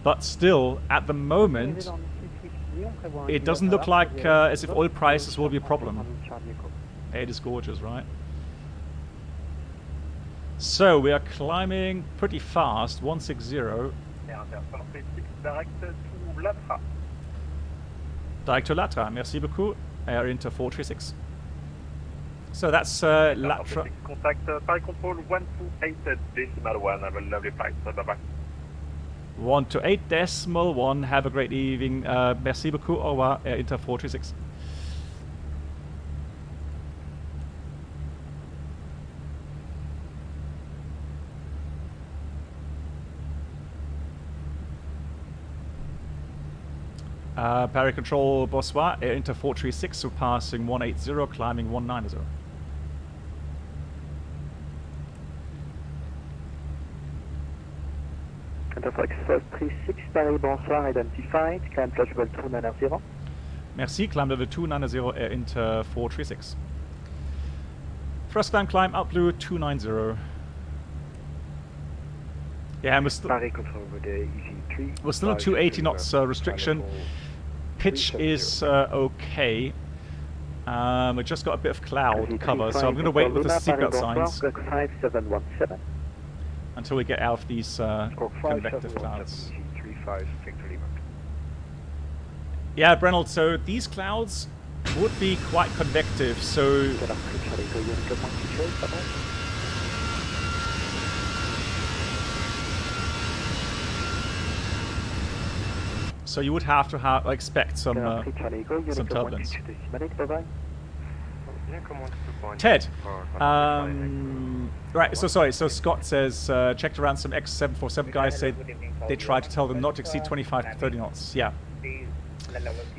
But still, at the moment, it doesn't look like as if oil prices will be a problem. It is gorgeous, right? So we are climbing pretty fast, 160. Direct to Latra. Direct to Latra, merci beaucoup. Air Inter 436. So that's Latra. Contact Paris Control 128.1. Have a lovely flight. Bye-bye. 128.1. Have a great evening. Merci beaucoup. Au revoir. Air Inter 436. Paris Control, bonsoir. Air Inter 436, surpassing 180, climbing 190. Interflex 436, Paris, bonsoir, identified, climb flight level 290. Merci, climb level 290, Air Inter 436. First climb out blue 290. Yeah, and we're still Paris Control with the EV3. on 280 knots restriction. Pitch is okay. We just got a bit of cloud cover, so I'm going to wait with the seatbelt signs until we get out of these convective clouds. Yeah, Brennell, so these clouds would be quite convective, so... So you would have to expect some turbulence. Ted, right, so sorry, so Scott says, checked around some X747 guys, said they tried to tell them not to exceed 25 to 30 knots, yeah.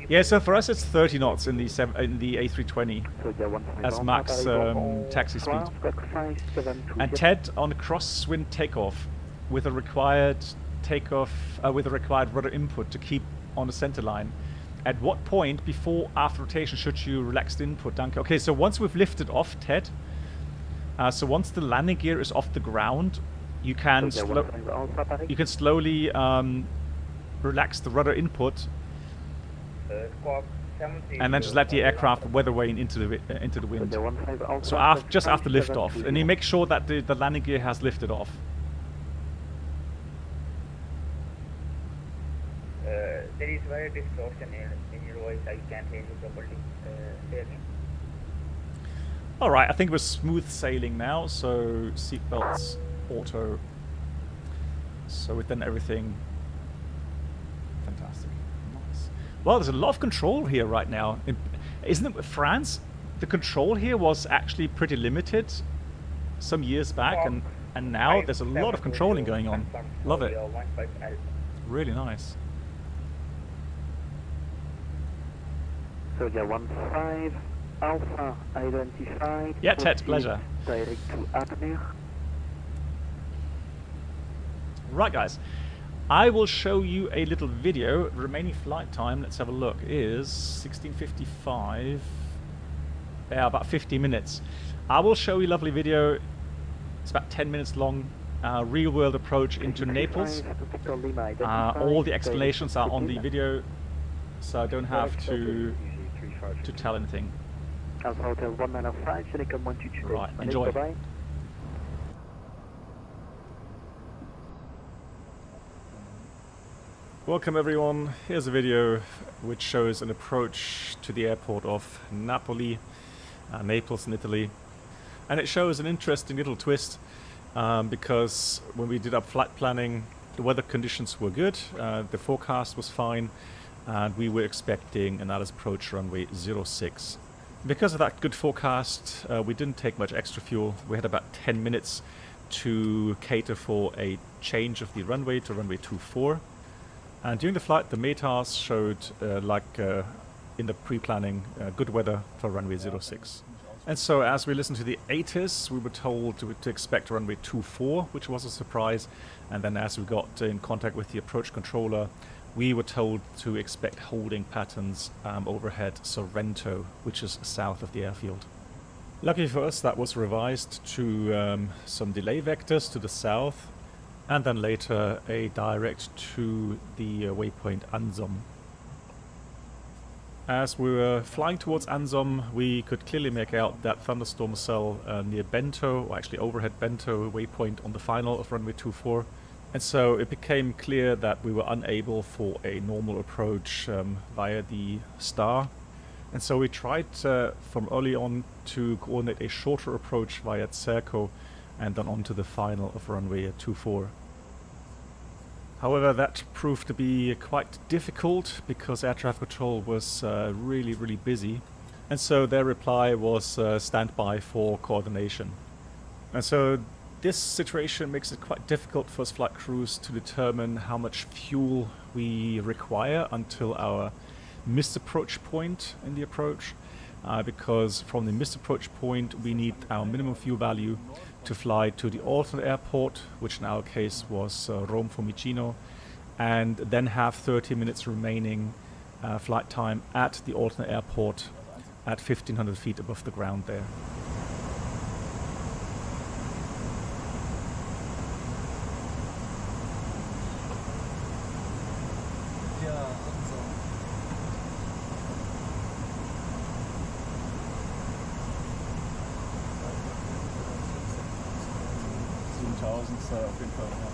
Yeah, so for us it's 30 knots in the A320 as max taxi speed. And Ted, on a crosswind takeoff with a required rudder input to keep on the center line. At what point before after rotation should you relax the input? Danke. Okay, so once we've lifted off, Ted, so once the landing gear is off the ground, you can slowly relax the rudder input, and then just let the aircraft weather vane into the wind. So just after liftoff, and you make sure that the landing gear has lifted off. There is very distortion in your voice. I can't hear you properly. All right, I think we're smooth sailing now. So seatbelts, auto. So within everything, fantastic, nice. Well, there's a lot of control here right now. Isn't it with France? The control here was actually pretty limited some years back, and now there's a lot of controlling going on. Love it. Really nice. So yeah, 15 Alpha identified. Yeah, Ted, pleasure. Direct to Admir. Right, guys. I will show you a little video. Remaining flight time, let's have a look, is 16:55. Yeah, about 50 minutes. I will show you a lovely video. It's about 10 minutes long. Real-world approach into Naples. All the explanations are on the video, so I don't have to tell anything. Right, enjoy. Bye-bye. Welcome everyone, here's a video which shows an approach to the airport of Napoli, Naples in Italy. And it shows an interesting little twist because when we did our flight planning, the weather conditions were good, the forecast was fine, and we were expecting an Alice approach runway 06. Because of that good forecast, we didn't take much extra fuel. We had about 10 minutes to cater for a change of the runway to runway 24. And during the flight, the METARs showed, in the pre-planning, good weather for runway 06. And so as we listened to the ATIS, we were told to expect runway 24, which was a surprise. And then as we got in contact with the approach controller, we were told to expect holding patterns overhead Sorrento, which is south of the airfield. Lucky for us, that was revised to some delay vectors to the south, and then later a direct to the waypoint Anzom. As we were flying towards Anzom, we could clearly make out that thunderstorm cell near Bento, or actually overhead Bento waypoint on the final of runway 24. And so it became clear that we were unable for a normal approach via the star. And so we tried from early on to coordinate a shorter approach via Cerco and then on to the final of runway 24. However, that proved to be quite difficult because air traffic control was really busy. And so their reply was standby for coordination. And so this situation makes it quite difficult for us flight crews to determine how much fuel we require until our missed approach point in the approach, because from the missed approach point we need our minimum fuel value to fly to the alternate airport, which in our case was Rome Fiumicino, and then have 30 minutes remaining flight time at the alternate airport at 1500 feet above the ground there. Auf jeden Fall, ja.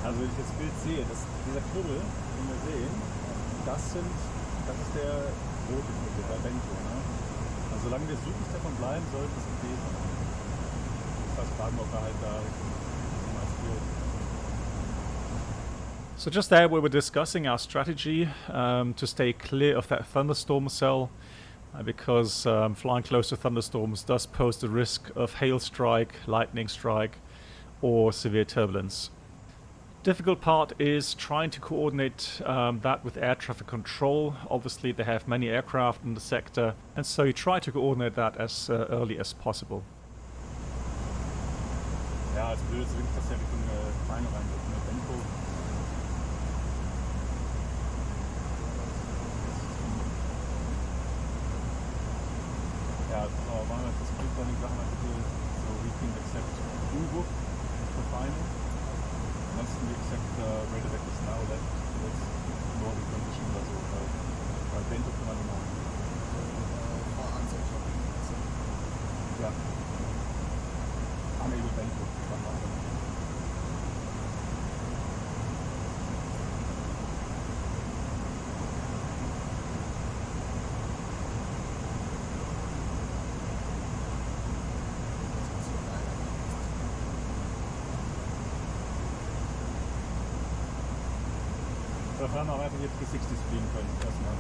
Also wenn ich das Bild sehe, dieser Knubbel, den wir sehen, das ist der rote Knubbel, der Bento, ne? Also solange wir südlich davon bleiben, sollte es okay sein. Ich muss fragen, ob er halt da niemals führt. So just there we were discussing our strategy to stay clear of that thunderstorm cell. Because flying close to thunderstorms does pose the risk of hail strike, lightning strike, or severe turbulence. Difficult part is trying to coordinate that with air traffic control. Obviously they have many aircraft in the sector, and so you try to coordinate that as early as possible. Ja, als blöd ist, dass ja Richtung Feine rein wird, ne? Bento. Ja, machen wir das Bild dann Sachen bitte so we can accept U-Book for final. Ansonsten we accept radar vectors now left towards northern conditions, also bei Bento kann man immer. Ja. Unable Bento kann man. Wir fahren auch einfach jetzt die 60s fliegen können, erstmal.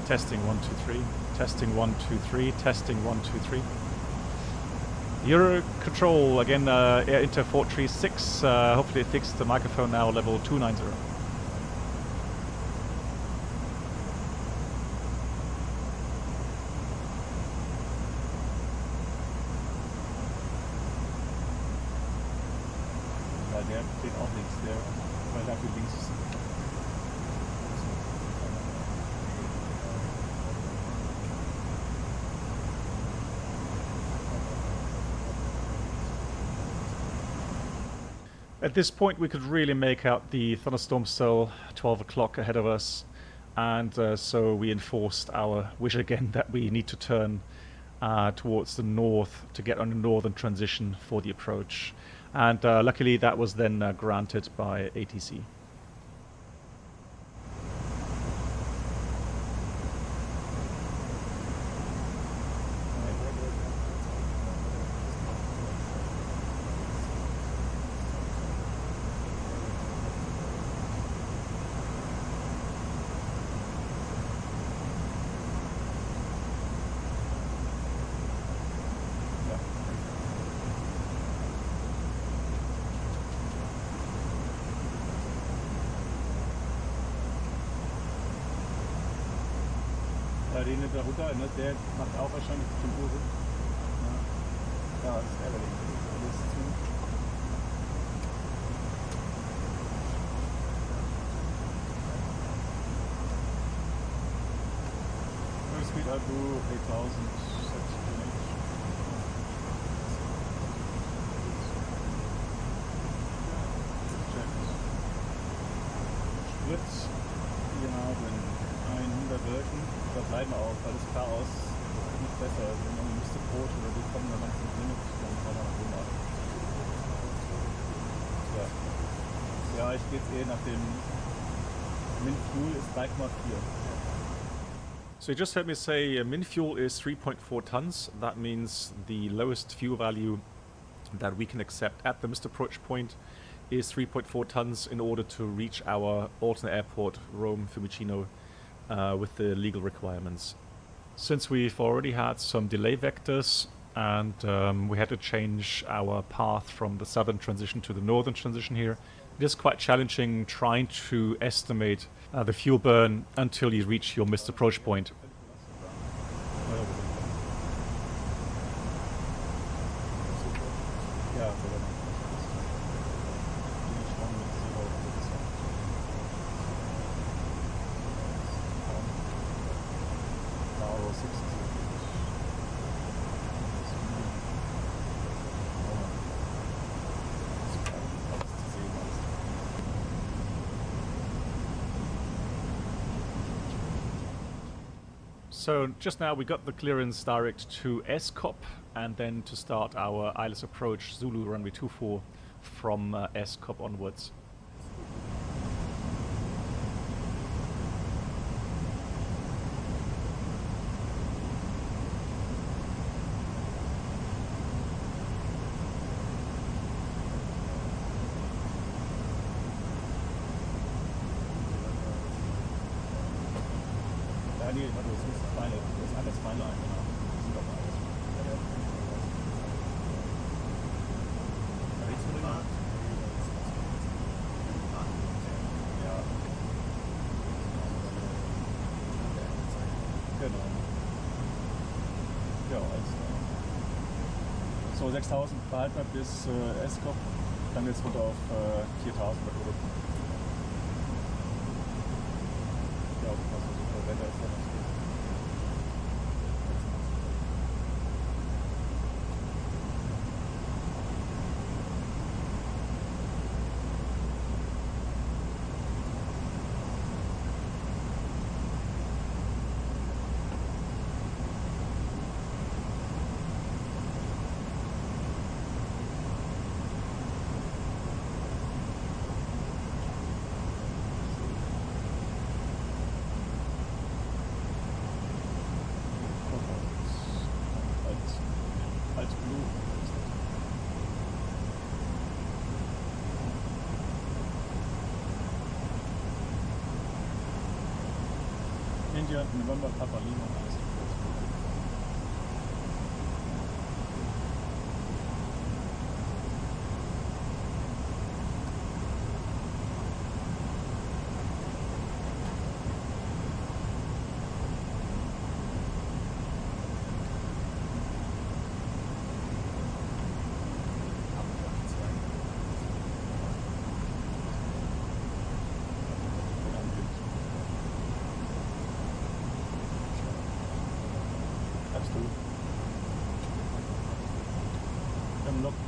Testing 1, 2, 3. Testing 1, 2, 3. Testing 1, 2, 3. Euro control, again, Air Inter 436. Hopefully it fixed the microphone now, level 290. Ja, der steht auch links, weil dafür links ist. At this point we could really make out the thunderstorm cell 12 o'clock ahead of us, and so we enforced our wish again that we need to turn towards the north to get on the northern transition for the approach. And luckily that was then granted by ATC. Den da runter, ne, der macht auch wahrscheinlich die Hose. Ja, das ist ärgerlich. Das ist zu. First speed up to 8,000 Sprit, wir haben 100 Wolken, da bleiben wir auch, weil das Chaos ist nicht besser. Also wenn man müsste Brot oder die kommen dann langsam Limit, dann fahren wir nach oben ab. Ja, ich gehe jetzt nach dem Min Fuel ist 3,4. So you just heard me say min fuel is 3.4 tons. That means the lowest fuel value that we can accept at the missed approach point is 3.4 tons in order to reach our alternate airport, Rome Fiumicino, with the legal requirements. Since we've already had some delay vectors and we had to change our path from the southern transition to the northern transition here, it is quite challenging trying to estimate the fuel burn until you reach your missed approach point. So just now we got the clearance direct to SCOP and then to start our ILS approach Zulu runway 24 from SCOP onwards. Nee, warte, das ist das Final. Das ist alles Final, genau. Das ist doch alles. Da rechts rüber. Ja. Genau. Ja, alles klar. So, 6.000 behalten wir bis SCOP. Dann geht's runter auf 4.000 oder. Ja, was so super Wetter ist dann. India, November, Papa Lima, alles.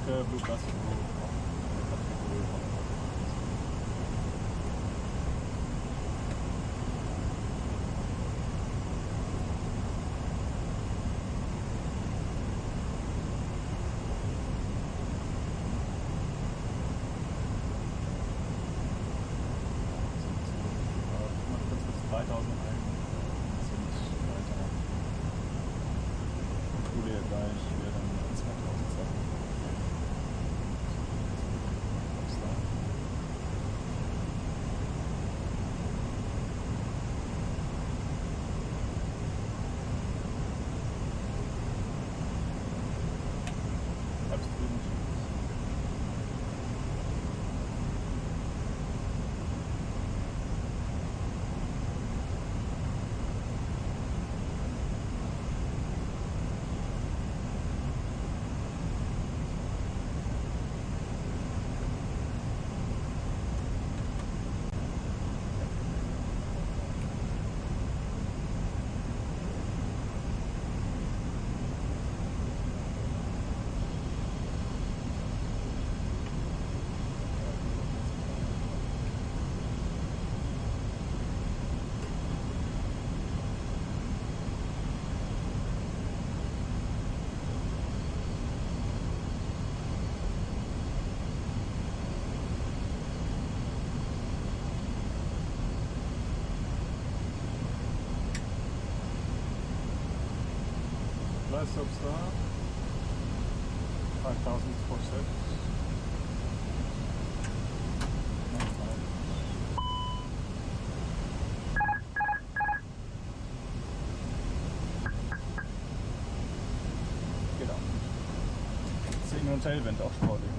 Blue Class. glide slope start. 5,000 for set. Tailwind auch sportlich.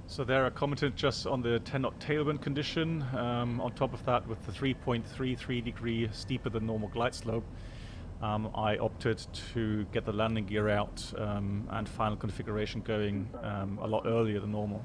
So there I commented just on the 10 knot tailwind condition. On top of that, with the 3.33 degree steeper than normal glide slope, I opted to get the landing gear out and final configuration going a lot earlier than normal.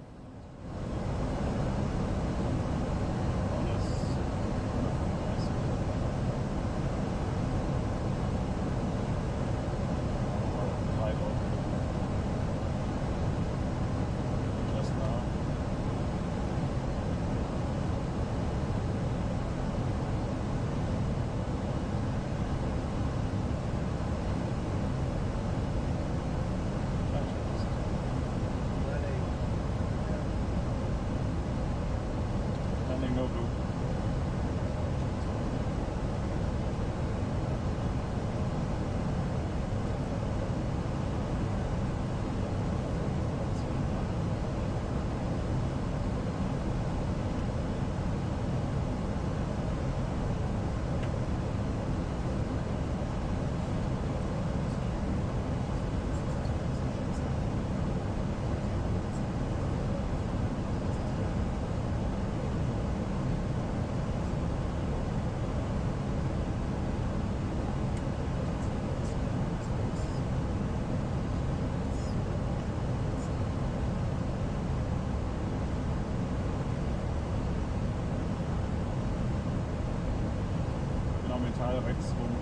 Rechts rum,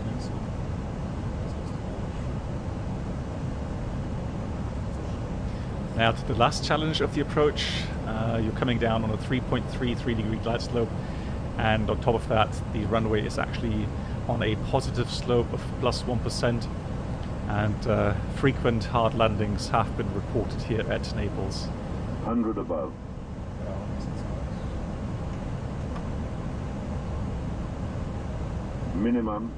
links rum. Now to the last challenge of the approach, you're coming down on a 3.33 degree glide slope, and on top of that the runway is actually on a positive slope of plus 1%, and frequent hard landings have been reported here at Naples. 100 above. Minimum.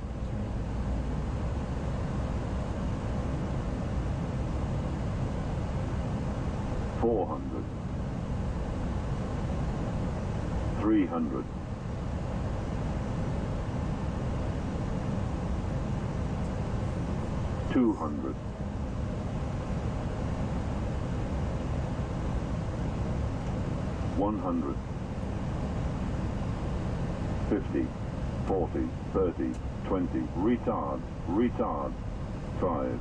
$400. 300. 200. 100. 50. 40, 30, 20, retard, 5.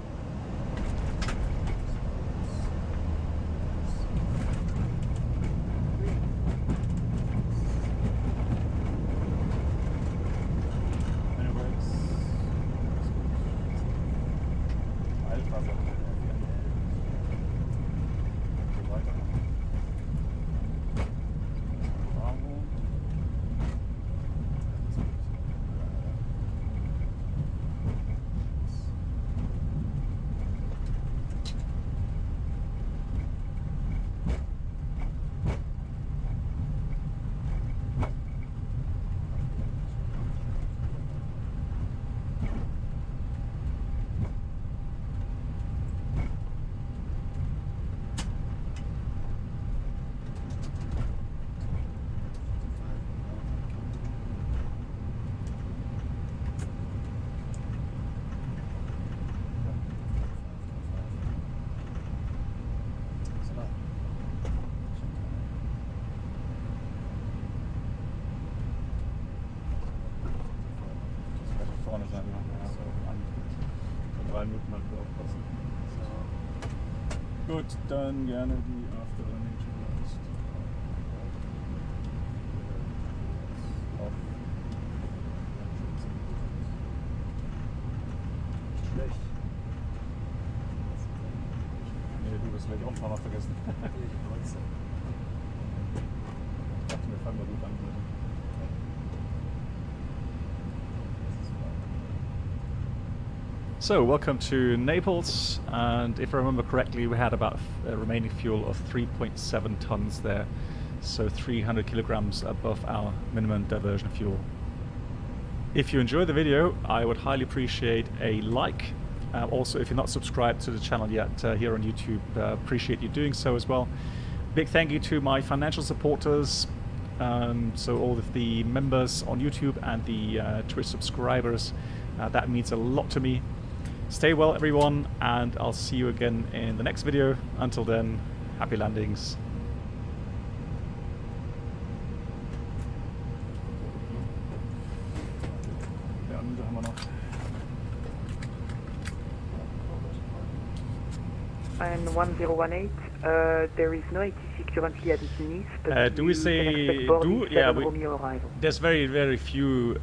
Gut, dann gerne die Afterlanding Checklist. Schlecht. Nee, du bist vielleicht auch ein paar Mal vergessen. Ich dachte, wir fangen mal gut an. So, welcome to Naples, and if I remember correctly, we had about a remaining fuel of 3.7 tons there, so 300 kilograms above our minimum diversion fuel. If you enjoy the video, I would highly appreciate a like. Also, if you're not subscribed to the channel yet here on YouTube, appreciate you doing so as well. Big thank you to my financial supporters, so all of the members on YouTube and the Twitch subscribers. That means a lot to me. Stay well, everyone, and I'll see you again in the next video. Until then, happy landings. And 1018, there is no ATC currently at Nice, but do we say do? Yeah, there's very few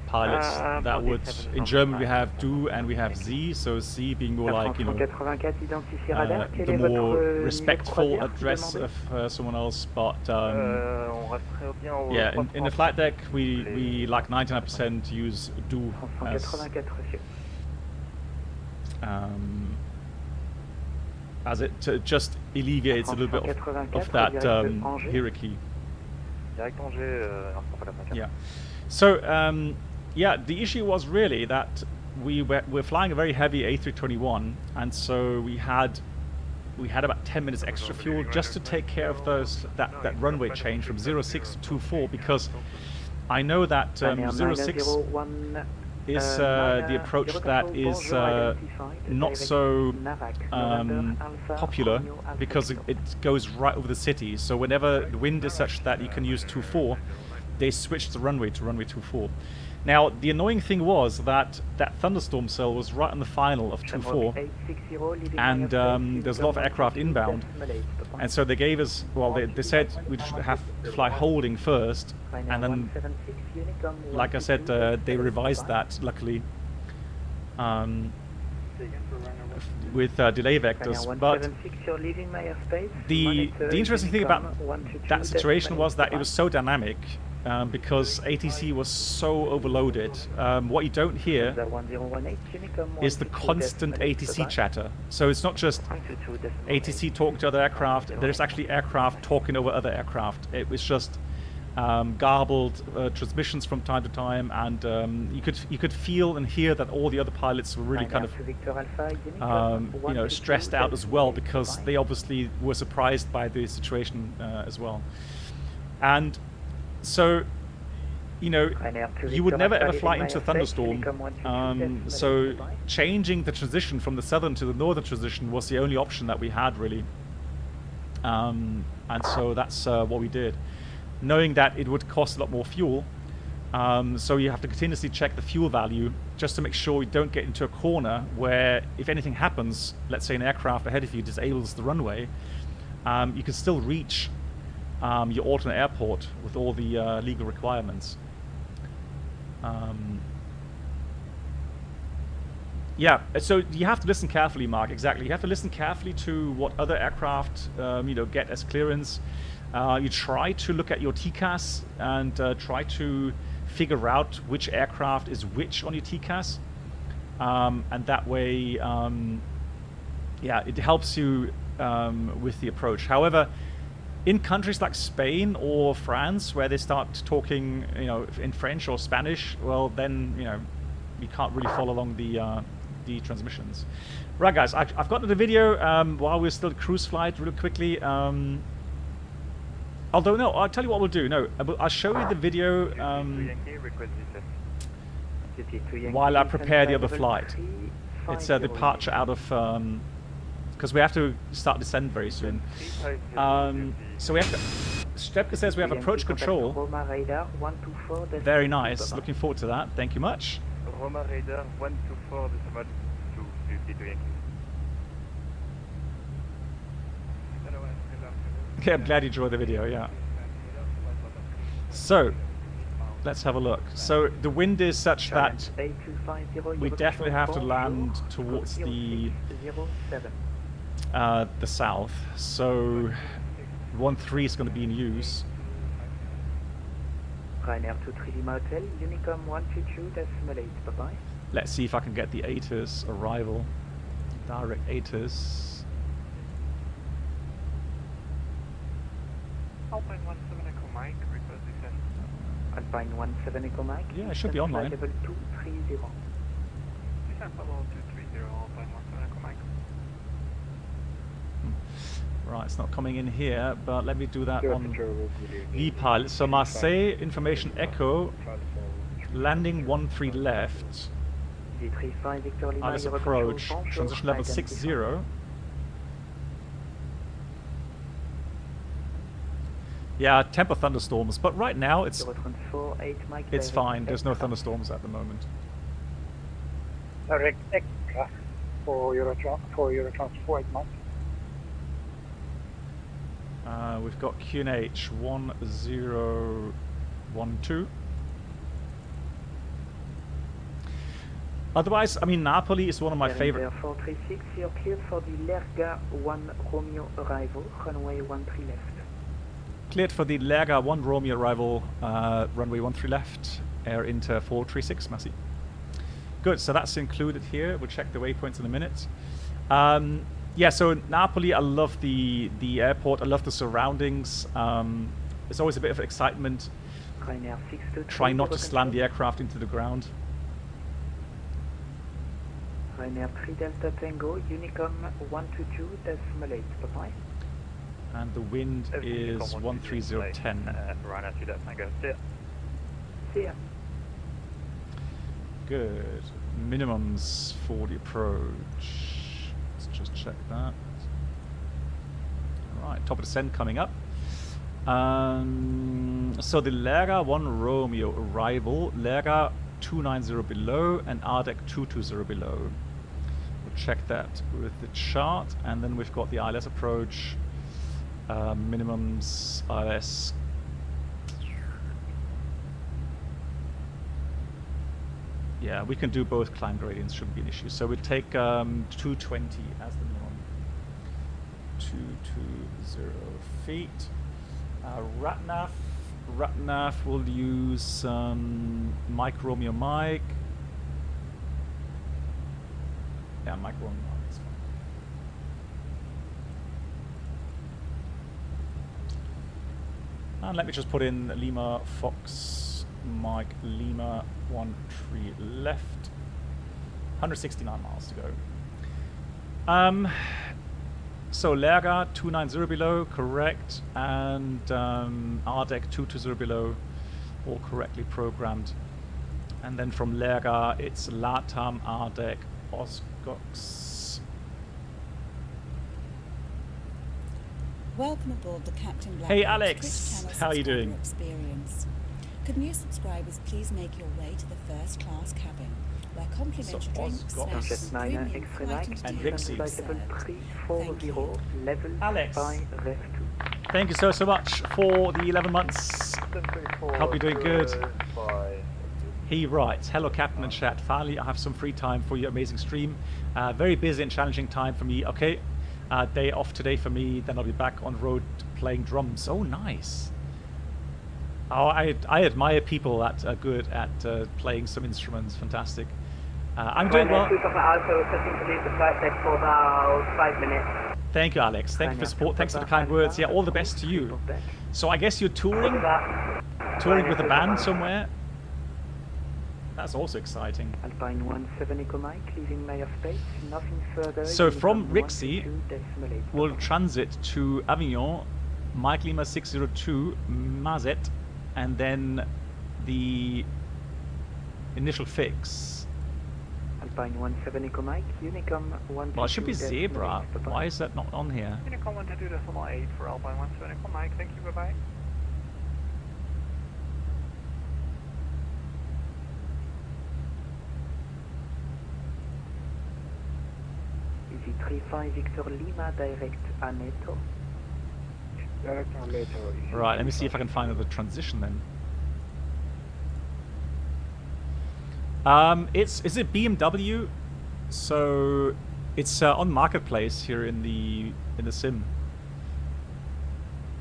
pilots that would. In German we have do and we have Sie, so Sie being more like, you know, the more respectful address of someone else. But yeah, in the flight deck we like 99% use do as it just alleviates a little bit of that hierarchy. Yeah. So yeah, the issue was really that we're flying a very heavy A321, and so we had about 10 minutes extra fuel just to take care of that runway change from 06 to 24, because I know that 06 is the approach that is not so popular, because it goes right over the city. So whenever the wind is such that you can use 24, they switched the runway to runway 24. Now the annoying thing was that thunderstorm cell was right on the final of 24, and there's a lot of aircraft inbound, and so they gave us, well, they said we should have to fly holding first, and then, like I said, they revised that luckily with delay vectors. But the interesting thing about that situation was that it was so dynamic, because ATC was so overloaded. What you don't hear is the constant ATC chatter. So it's not just ATC talking to other aircraft, there's actually aircraft talking over other aircraft. It was just garbled transmissions from time to time, and you could feel and hear that all the other pilots were really kind of you know, stressed out as well, because they obviously were surprised by the situation as well. And so, you know, you would never ever fly into a thunderstorm, so changing the transition from the southern to the northern transition was the only option that we had, really. And so that's what we did, knowing that it would cost a lot more fuel. So you have to continuously check the fuel value just to make sure we don't get into a corner where, if anything happens, let's say an aircraft ahead of you disables the runway, you can still reach your alternate airport with all the legal requirements. Yeah, so you have to listen carefully, Mark. Exactly, you have to listen carefully to what other aircraft you know, get as clearance. You try to look at your TCAS and try to figure out which aircraft is which on your TCAS, and that way, yeah, it helps you with the approach. However, in countries like Spain or France, where they start talking, you know, in French or Spanish, well, then, you know, you can't really follow along the transmissions. Right, guys, I've gotten the video while we're still at cruise flight, really quickly. Although, no, I'll tell you what we'll do. No, I'll show you the video while I prepare the other flight. It's a departure out of, because we have to start descent very soon. So we have to, Stepke says we have approach control. Very nice, looking forward to that. Thank you much. Roma Radar 124 decimal 2 Okay, I'm glad you enjoyed the video, yeah. So, let's have a look. So, the wind is such that we definitely have to land towards the south. So, 1-3 is going to be in use. Let's see if I can get the ATIS arrival. Direct ATIS. Alpine 17 Echo Mike, request descent. Alpine 17 Echo Mike. Yeah, it should be online. Level 230. Descent level 230, Alpine 17 Echo Mike. Right, it's not coming in here, but let me do that on VPilot. So Marseille, information echo, landing 13 left. V35 Victor Lima. ILS approach, transition level 60. Yeah, temper thunderstorms, but right now it's fine. There's no thunderstorms at the moment. Direct aircraft for Eurotransfer 8 Mike. We've got QNH 1012. Otherwise, I mean, Napoli is one of my favorite. 436, you're cleared for the Lerga 1 Romeo arrival, runway 13 left. Cleared for the Lerga 1 Romeo arrival, runway 13 left, Air Inter 436, merci. Good, so that's included here. We'll check the waypoints in a minute. Yeah, so Napoli, I love the airport. I love the surroundings. There's always a bit of excitement. Try not to slam the aircraft into the ground. Ryanair 3 Delta Tango, Unicom 122.8, bye-bye. And the wind is 13010. Ryanair 3 Delta Tango, see ya. See ya. Good. Minimums for the approach. Let's just check that. Alright, top of descent coming up. So the Lerga 1 Romeo arrival, Lerga 290 below and RDEC 220 below. We'll check that with the chart, and then we've got the ILS approach, minimums, ILS. Yeah, we can do both climb gradients, shouldn't be an issue. So we'll take 220 as the minimum. 220 feet. RATNAV will use Mike Romeo Mike. Yeah, Mike Romeo Mike is fine. And let me just put in Lima Fox Mike Lima 13 left. 169 miles to go. So Lerga 290 below, correct, and RDEC 220 below, all correctly programmed. And then from Lerga, it's LATAM, RDEC, Oscox. Welcome aboard the Captain Black. Hey Alex, how are you doing? Experience. Could new subscribers please make your way to the first class cabin, where complimentary drinks, snacks, premium and Rixie. Alex, thank you so much for the 11 months. Hope you're doing good. He writes, hello Captain and chat. Finally, I have some free time for your amazing stream. Very busy and challenging time for me. Okay, day off today for me. Then I'll be back on the road playing drums. Oh, nice. Oh, I admire people that are good at playing some instruments. Fantastic. I'm doing well. Thank you, Alex. Thank you for support. Thanks for the kind words. Yeah, all the best to you. So I guess you're touring with a band somewhere. That's also exciting. Alpine 17 Echo Mike, leaving Mayor Space, nothing further. So from Rixie, we'll transit to Avignon, Mike Lima 602, Mazet, and then the initial fix. Alpine 17 Echo Mike, Unicom 122. Well, it should be Zebra. Why is that not on here? Unicom 122.8 for Alpine 17 Echo Mike, thank you, bye-bye. EZ35 Victor Lima, direct Aneto. Right, let me see if I can find the transition then. Is it BMW? So it's on Marketplace here in the sim.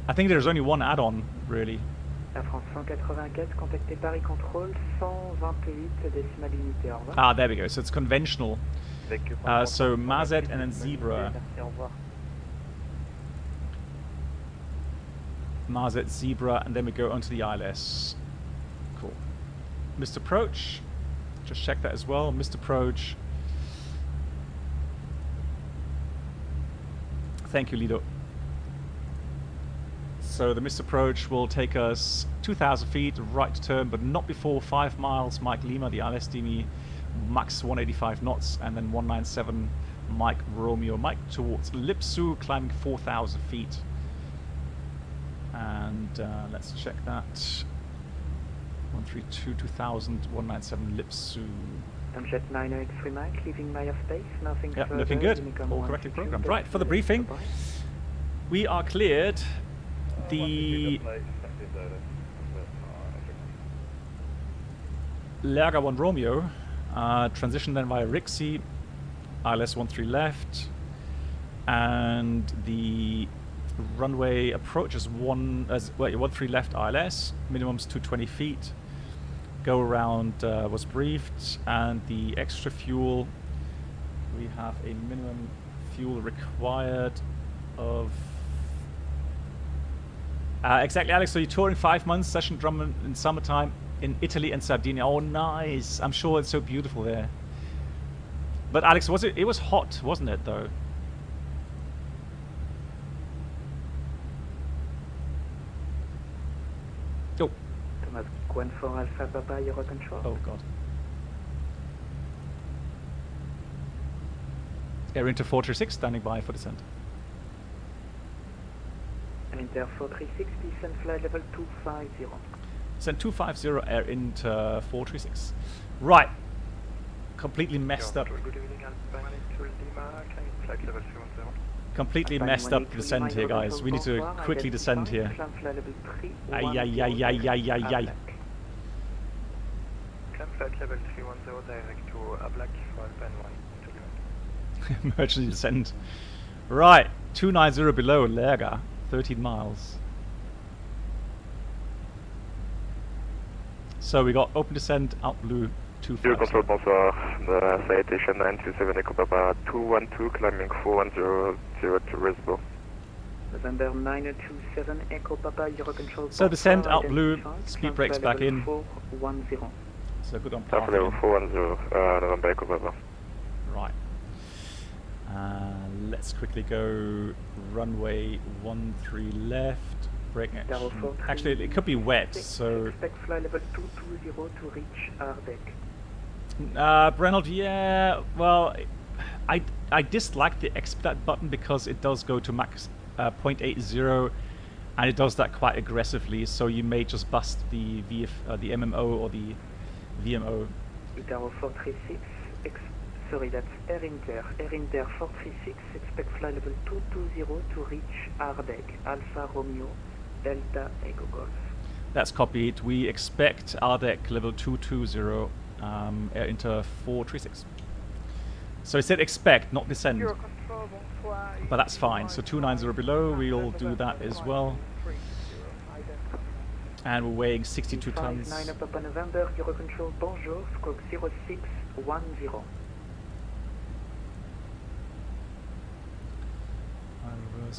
I think there's only one add-on really. Air France 195, contactez Paris Control 128 décimale unité. Ah, there we go. So it's conventional. So Mazet and then Zebra. Mazet, Zebra, and then we go onto the ILS. missed approach. Just check that as well. Missed approach. Thank you, Lido. So the missed approach will take us 2,000 feet, right to turn, but not before 5 miles. Mike Lima, the ILS DME, max 185 knots, and then 197 Mike Romeo Mike towards Lipsu, climbing 4,000 feet. And let's check that. 132, 2000, 197 Lipsu. Jet 9X3 Mike, leaving my airspace, nothing Yep, further. looking good. Unicom All correctly 122, programmed. Right, for the briefing, bye-bye. we are cleared. The Lerga 1 Romeo, transition then via Rixie, ILS 13 left, and the runway approach is 13 left ILS, minimum's 220 feet. Go around was briefed, and the extra fuel, we have a minimum fuel required of exactly, Alex. So you're touring 5 months, session drum in summertime in Italy and Sardinia. Oh, nice! I'm sure it's so beautiful there. But Alex, was it? It was hot, wasn't it? Though. Oh. Thomas Gwen for Alpha Papa, Euro Control. Oh God. Air Inter 436 standing by for descent. Inter 436, descent flight level 250. Descent 250, Air Inter 436. Right. Completely messed up. Good evening, Alpine to Lima, climbing flight level 310. Completely messed up descent here, guys. We need to quickly descend here. Ay, ay, ay, ay, ay, ay, ay. Climb flight level 310 direct to Ablac for Alpine 1 to Lima. Emergency descent. Right. 290 below Lerga. 13 miles. So we got open descent, out blue, 250. Zero control, bonsoir. The citation 927 Echo Papa 212, climbing 4100 to Risborough. November 927 Echo Papa, Euro Control. So descent, out blue, identified, speed brakes back in. 410. So good on Alpha path. level 410, November Echo Papa. Right. Let's quickly go runway 13 left. Brake action. Actually, it could be wet, so... Expect flight level 220 to reach Ardec. Brenold, yeah, well, I dislike the expedite button because it does go to max 0.80, and it does that quite aggressively, so you may just bust the the MMO or the VMO. Itaro 436, sorry, that's Air Inter 436, expect flight level 220 to reach Ardec, Alpha Romeo, Delta Echo Golf. That's copied. We expect Ardec level 220, Air Inter 436. So it said expect, not descend. But that's fine. So 290 below, we'll do that as well. And we're weighing 62 tons. 9 Papa November, Euro Control, bonjour, stroke 0610.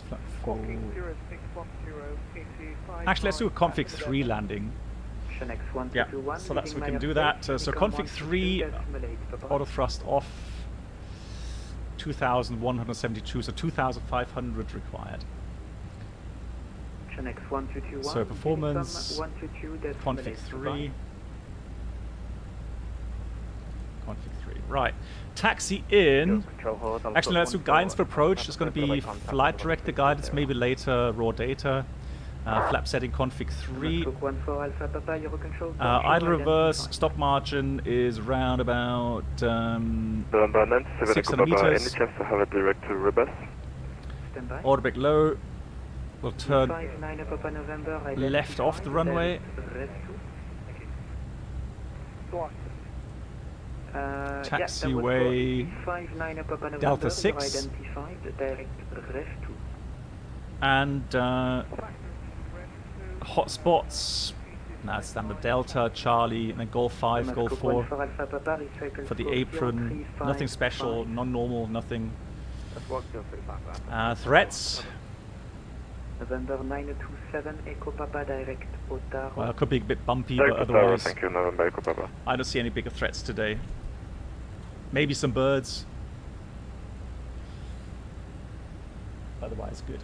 Flat 4. Actually, let's do a config 3 landing. Yeah, so that's we can do that. So config 3 auto thrust off. 2,172, so 2,500 required. So performance, config 3. Config 3. Right. Taxi in. Actually, let's do guidance for approach. It's going to be flight director guidance, maybe later raw data. Flap setting config 3. Idle reverse, stop margin is around about 600 meters. Any chance to have a direct to Rebus? Order brake low. We'll turn left off the runway. Taxiway Delta 6 and hotspots. That's standard Delta, Charlie, and then Golf 5, Golf 4 for the apron. Nothing special, non-normal, nothing. Threats. November 927, Echo Papa direct Otaro. Well, it could be a bit bumpy, Direct but Otaro, otherwise, thank you, November Echo Papa. I don't see any bigger threats today. Maybe some birds. Otherwise, good.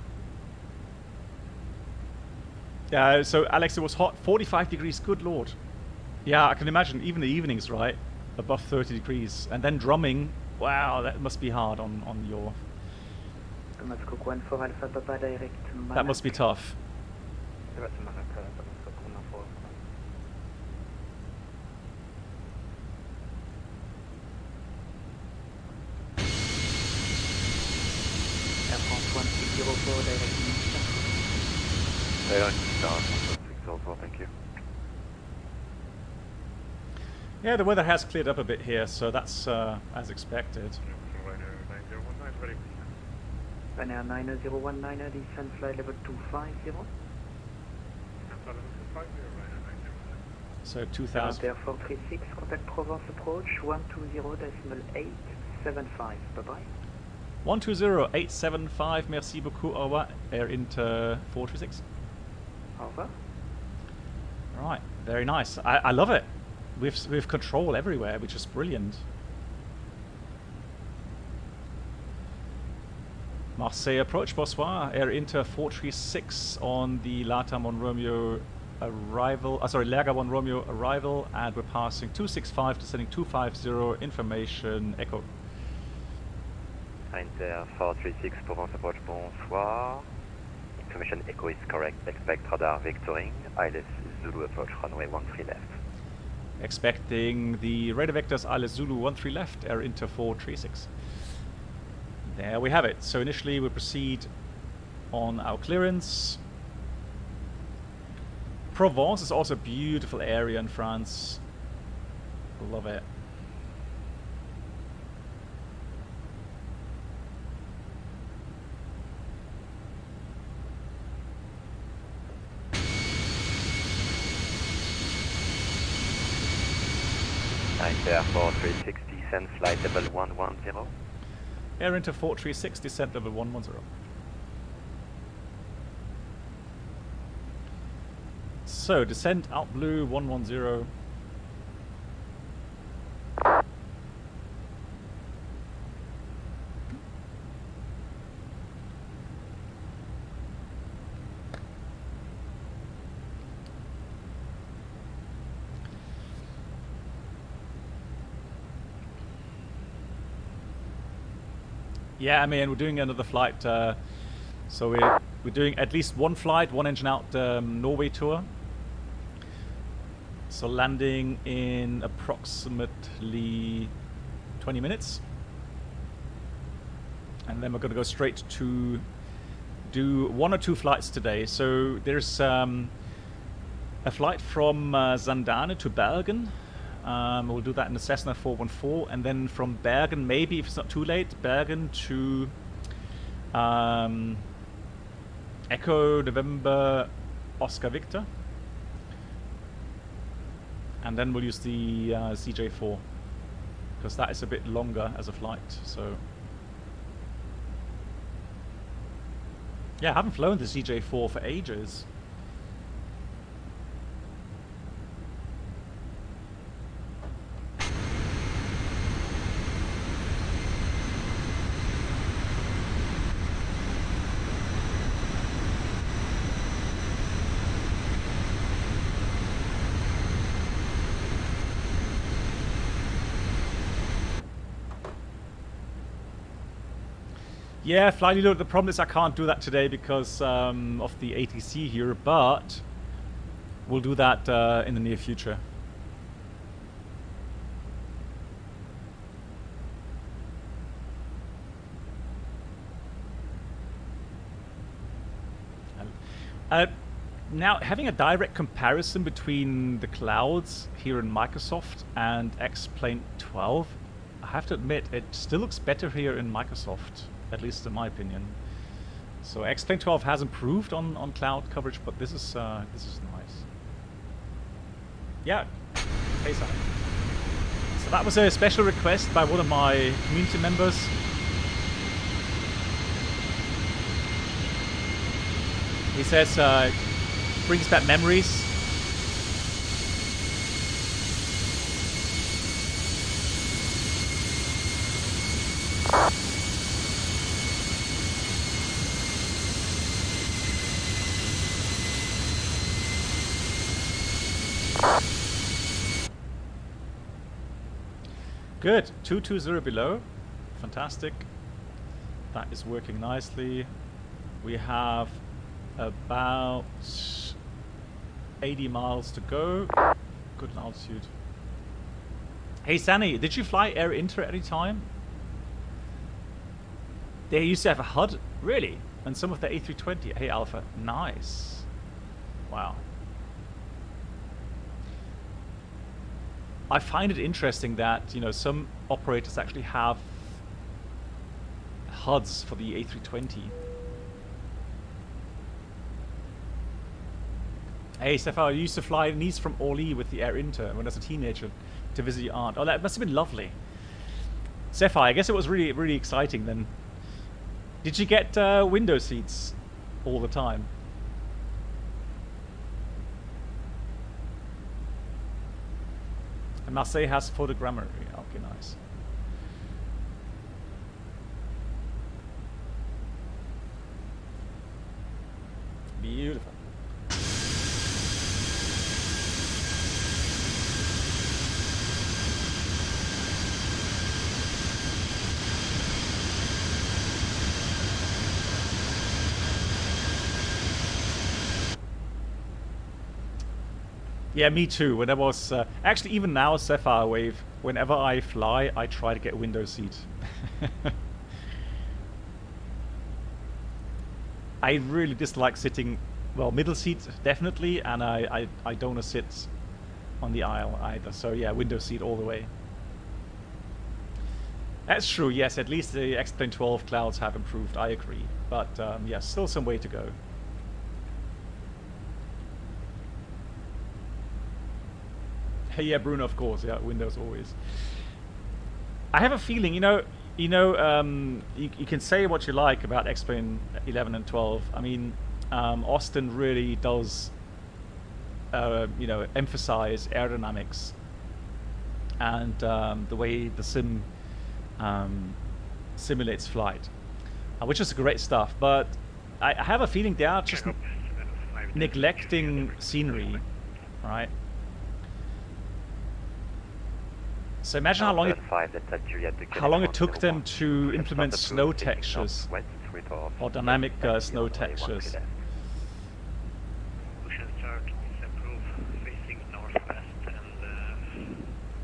Yeah, so Alex, it was hot, 45 degrees, good lord. Yeah, I can imagine, even the evenings, right? Above 30 degrees. And then drumming, wow, that must be hard on your... Thomas Cook 14 Alpha Papa direct Manac. That must be tough. Air France 1604 direct Munster. Air 604, thank you. Yeah, the weather has cleared up a bit here, so that's as expected. Ryanair 9019, descent flight level 250. So 2000. Air 436, contact Provence approach 120.875. Bye-bye. 120.875, merci beaucoup, au revoir. Air Inter 436. Au revoir. Right, very nice. I love it. We've control everywhere, which is brilliant. Marseille approach, bonsoir. Air Inter 436 on the LATAM on Romeo arrival. Lerga 1 Romeo arrival, and we're passing 265, descending 250. Information echo. Inter 436 Provence approach, bonsoir. Information echo is correct. Expect radar vectoring. ILS Zulu approach runway 13 left. Expecting the radar vectors ILS Zulu 13 left. Air Inter 436. There we have it. So initially we proceed on our clearance. Provence is also a beautiful area in France. Love it. Inter 436 descent flight level 110. Air Inter 436, descent level 110. So, descent out blue 110. Yeah, I mean, we're doing another flight, so we're doing at least one flight, one engine out Norway tour. So landing in approximately 20 minutes. And then we're going to go straight to do 1 or 2 flights today. So there's a flight from Zandane to Bergen. We'll do that in the Cessna 414, and then from Bergen, maybe if it's not too late, Bergen to Echo November Oscar Victor, and then we'll use the CJ4 because that is a bit longer as a flight. So yeah, I haven't flown the CJ4 for ages. Yeah, flight reload. The problem is I can't do that today because of the ATC here, but we'll do that in the near future. Now, having a direct comparison between the clouds here in Microsoft and X-Plane 12, I have to admit, it still looks better here in Microsoft, at least in my opinion. So X-Plane 12 has improved on cloud coverage, but this is nice. Yeah, hey Simon. So that was a special request by one of my community members. He says, brings back memories. Good, 220 below, fantastic. That is working nicely. We have about 80 miles to go. Good altitude. Hey Sani, did you fly Air Inter at any time? They used to have a HUD, really? And some of the A320. Hey Alpha, nice. Wow. I find it interesting that, you know, some operators actually have HUDs for the A320. Hey Stefan, I used to fly Nice from Orly with the Air Inter when I was a teenager to visit your aunt. Oh, that must have been lovely. Stefan, I guess it was really, really exciting then. Did you get window seats all the time? And Marseille has photogrammetry. Okay, nice. Beautiful. Yeah, me too. When I was actually even now, Sapphire Wave. Whenever I fly, I try to get a window seat. I really dislike sitting, well, middle seat definitely, and I don't want to sit on the aisle either. So yeah, window seat all the way. That's true. Yes, at least the X-Plane 12 clouds have improved. I agree, but yeah, still some way to go. Yeah, Bruno, of course. Yeah, Windows always. I have a feeling, you can say what you like about X-Plane 11 and 12. I mean, Austin really does, emphasize aerodynamics and the way the sim simulates flight, which is great stuff. But I have a feeling they are just neglecting scenery, right? So imagine how long it took them to implement snow textures or dynamic snow textures.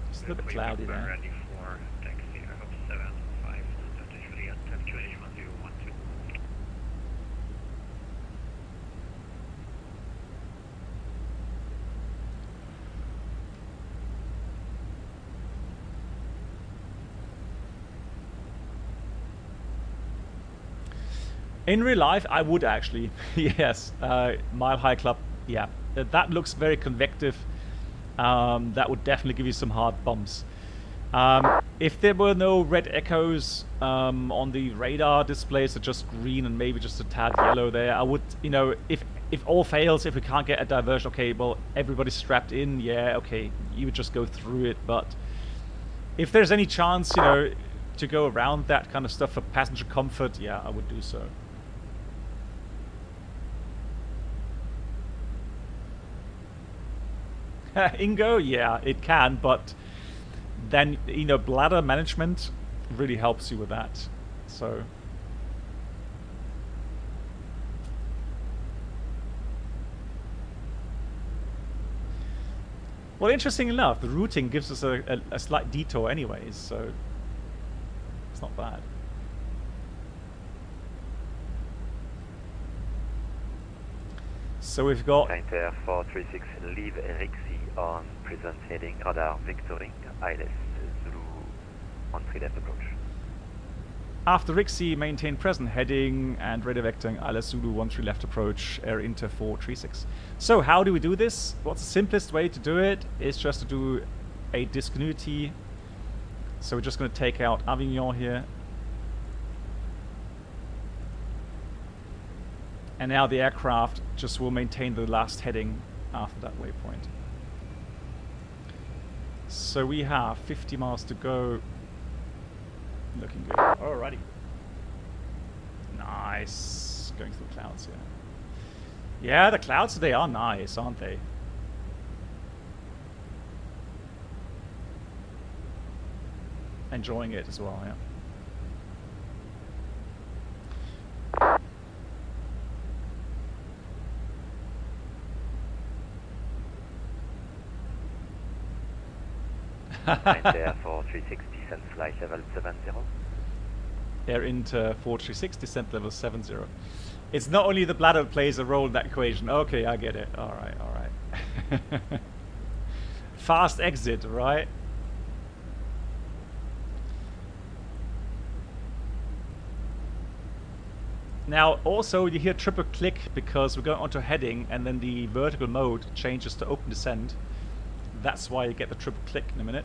It's a little bit cloudy there. In real life, I would actually, yes. Mile High Club, yeah. That looks very convective. That would definitely give you some hard bumps. If there were no red echoes on the radar displays, so just green and maybe just a tad yellow there, I would, if all fails, if we can't get a diversion, okay, well, everybody's strapped in, yeah, okay, you would just go through it. But if there's any chance, to go around that kind of stuff for passenger comfort, yeah, I would do so. Ingo, yeah, it can, but then, bladder management really helps you with that. So well, interesting enough, the routing gives us a slight detour anyways, so it's not bad. So we've got Inter 436, leave Rixi on present heading, radar vectoring, ILS Zulu 13 left approach. After Rixi, maintain present heading and radar vectoring, ILS Zulu 13 left approach, Air Inter 436. So how do we do this? What's the simplest way to do it? Is just to do a discontinuity. So we're just going to take out Avignon here. And now the aircraft just will maintain the last heading after that waypoint. So we have 50 miles to go. Looking good. Alrighty. Nice. Going through the clouds here. Yeah, the clouds today are nice, aren't they? Enjoying it as well, yeah. Air 436, descent flight level 70. Air Inter 436, descent level 70. It's not only the bladder plays a role in that equation. Okay, I get it. Alright, alright. Fast exit, right? Now, also, you hear triple click because we're going onto heading and then the vertical mode changes to open descent. That's why you get the triple click in a minute.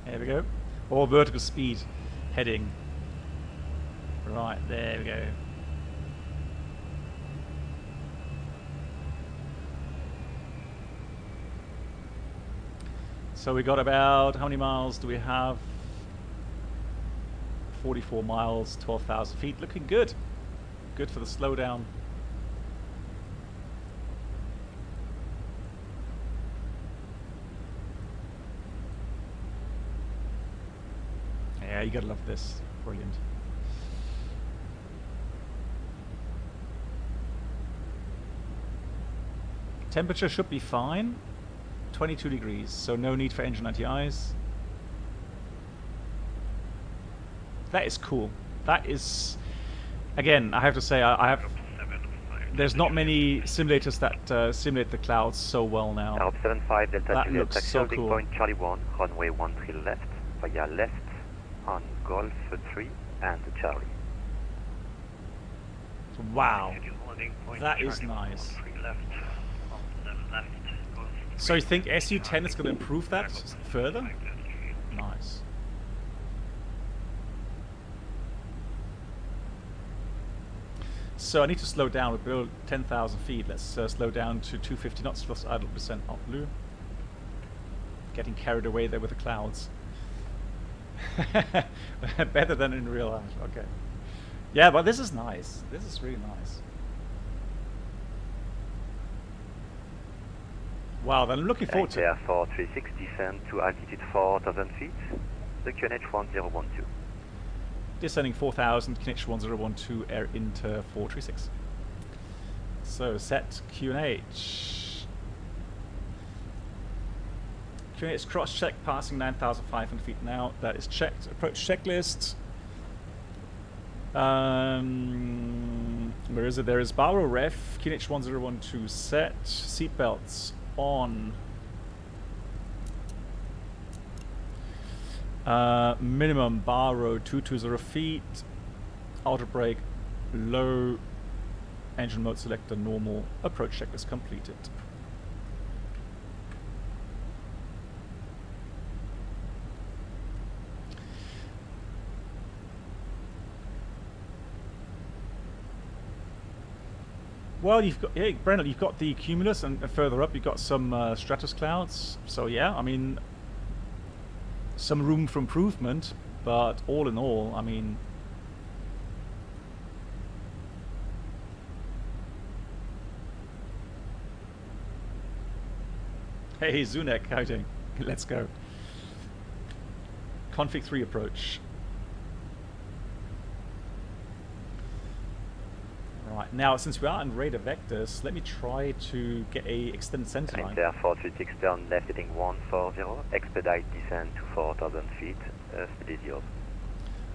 There we go. Or vertical speed heading. Right, there we go. So we got about, how many miles do we have? 44 miles, 12,000 feet. Looking good. Good for the slowdown. Yeah, you gotta love this. Brilliant. Temperature should be fine. 22 degrees, so no need for engine anti-ice. That is cool. That is, again, I have to say, I have. There's not many simulators that simulate the clouds so well now. Arab 75 Delta that Juliet, looks taxi so holding cool. point Charlie 1, runway 13 left, via left on Golf 3 and Charlie. Wow, that is nice. So you think SU-10 is going to improve that further? Nice. So I need to slow down. We're below 10,000 feet. Let's slow down to 250 knots plus idle percent out blue. Getting carried away there with the clouds. Better than in real life. Okay. Yeah, but this is nice. This is really nice. Wow, then I'm looking forward to Air 436, descend to altitude 4,000 feet, the QNH 1012. Descending 4,000, QNH 1012, Air Inter 436. So set QNH. QNH cross check passing 9,500 feet now. That is checked. Approach checklist. Where is it? There is Barrow Ref, QNH 1012 set, seatbelts on. Minimum bar road 220 feet, outer brake low, engine mode selector normal, approach checklist completed. Well, you've got, yeah, Brendan, you've got the cumulus, and further up you've got some stratus clouds. So yeah, I mean, some room for improvement, but all in all, I mean, hey Zunek, how you doing? Let's go. Config 3 approach. Right, now since we are in radar vectors, let me try to get a extended center line. Air 436, turn left heading 140, expedite descent to 4,000 feet, speed is yours.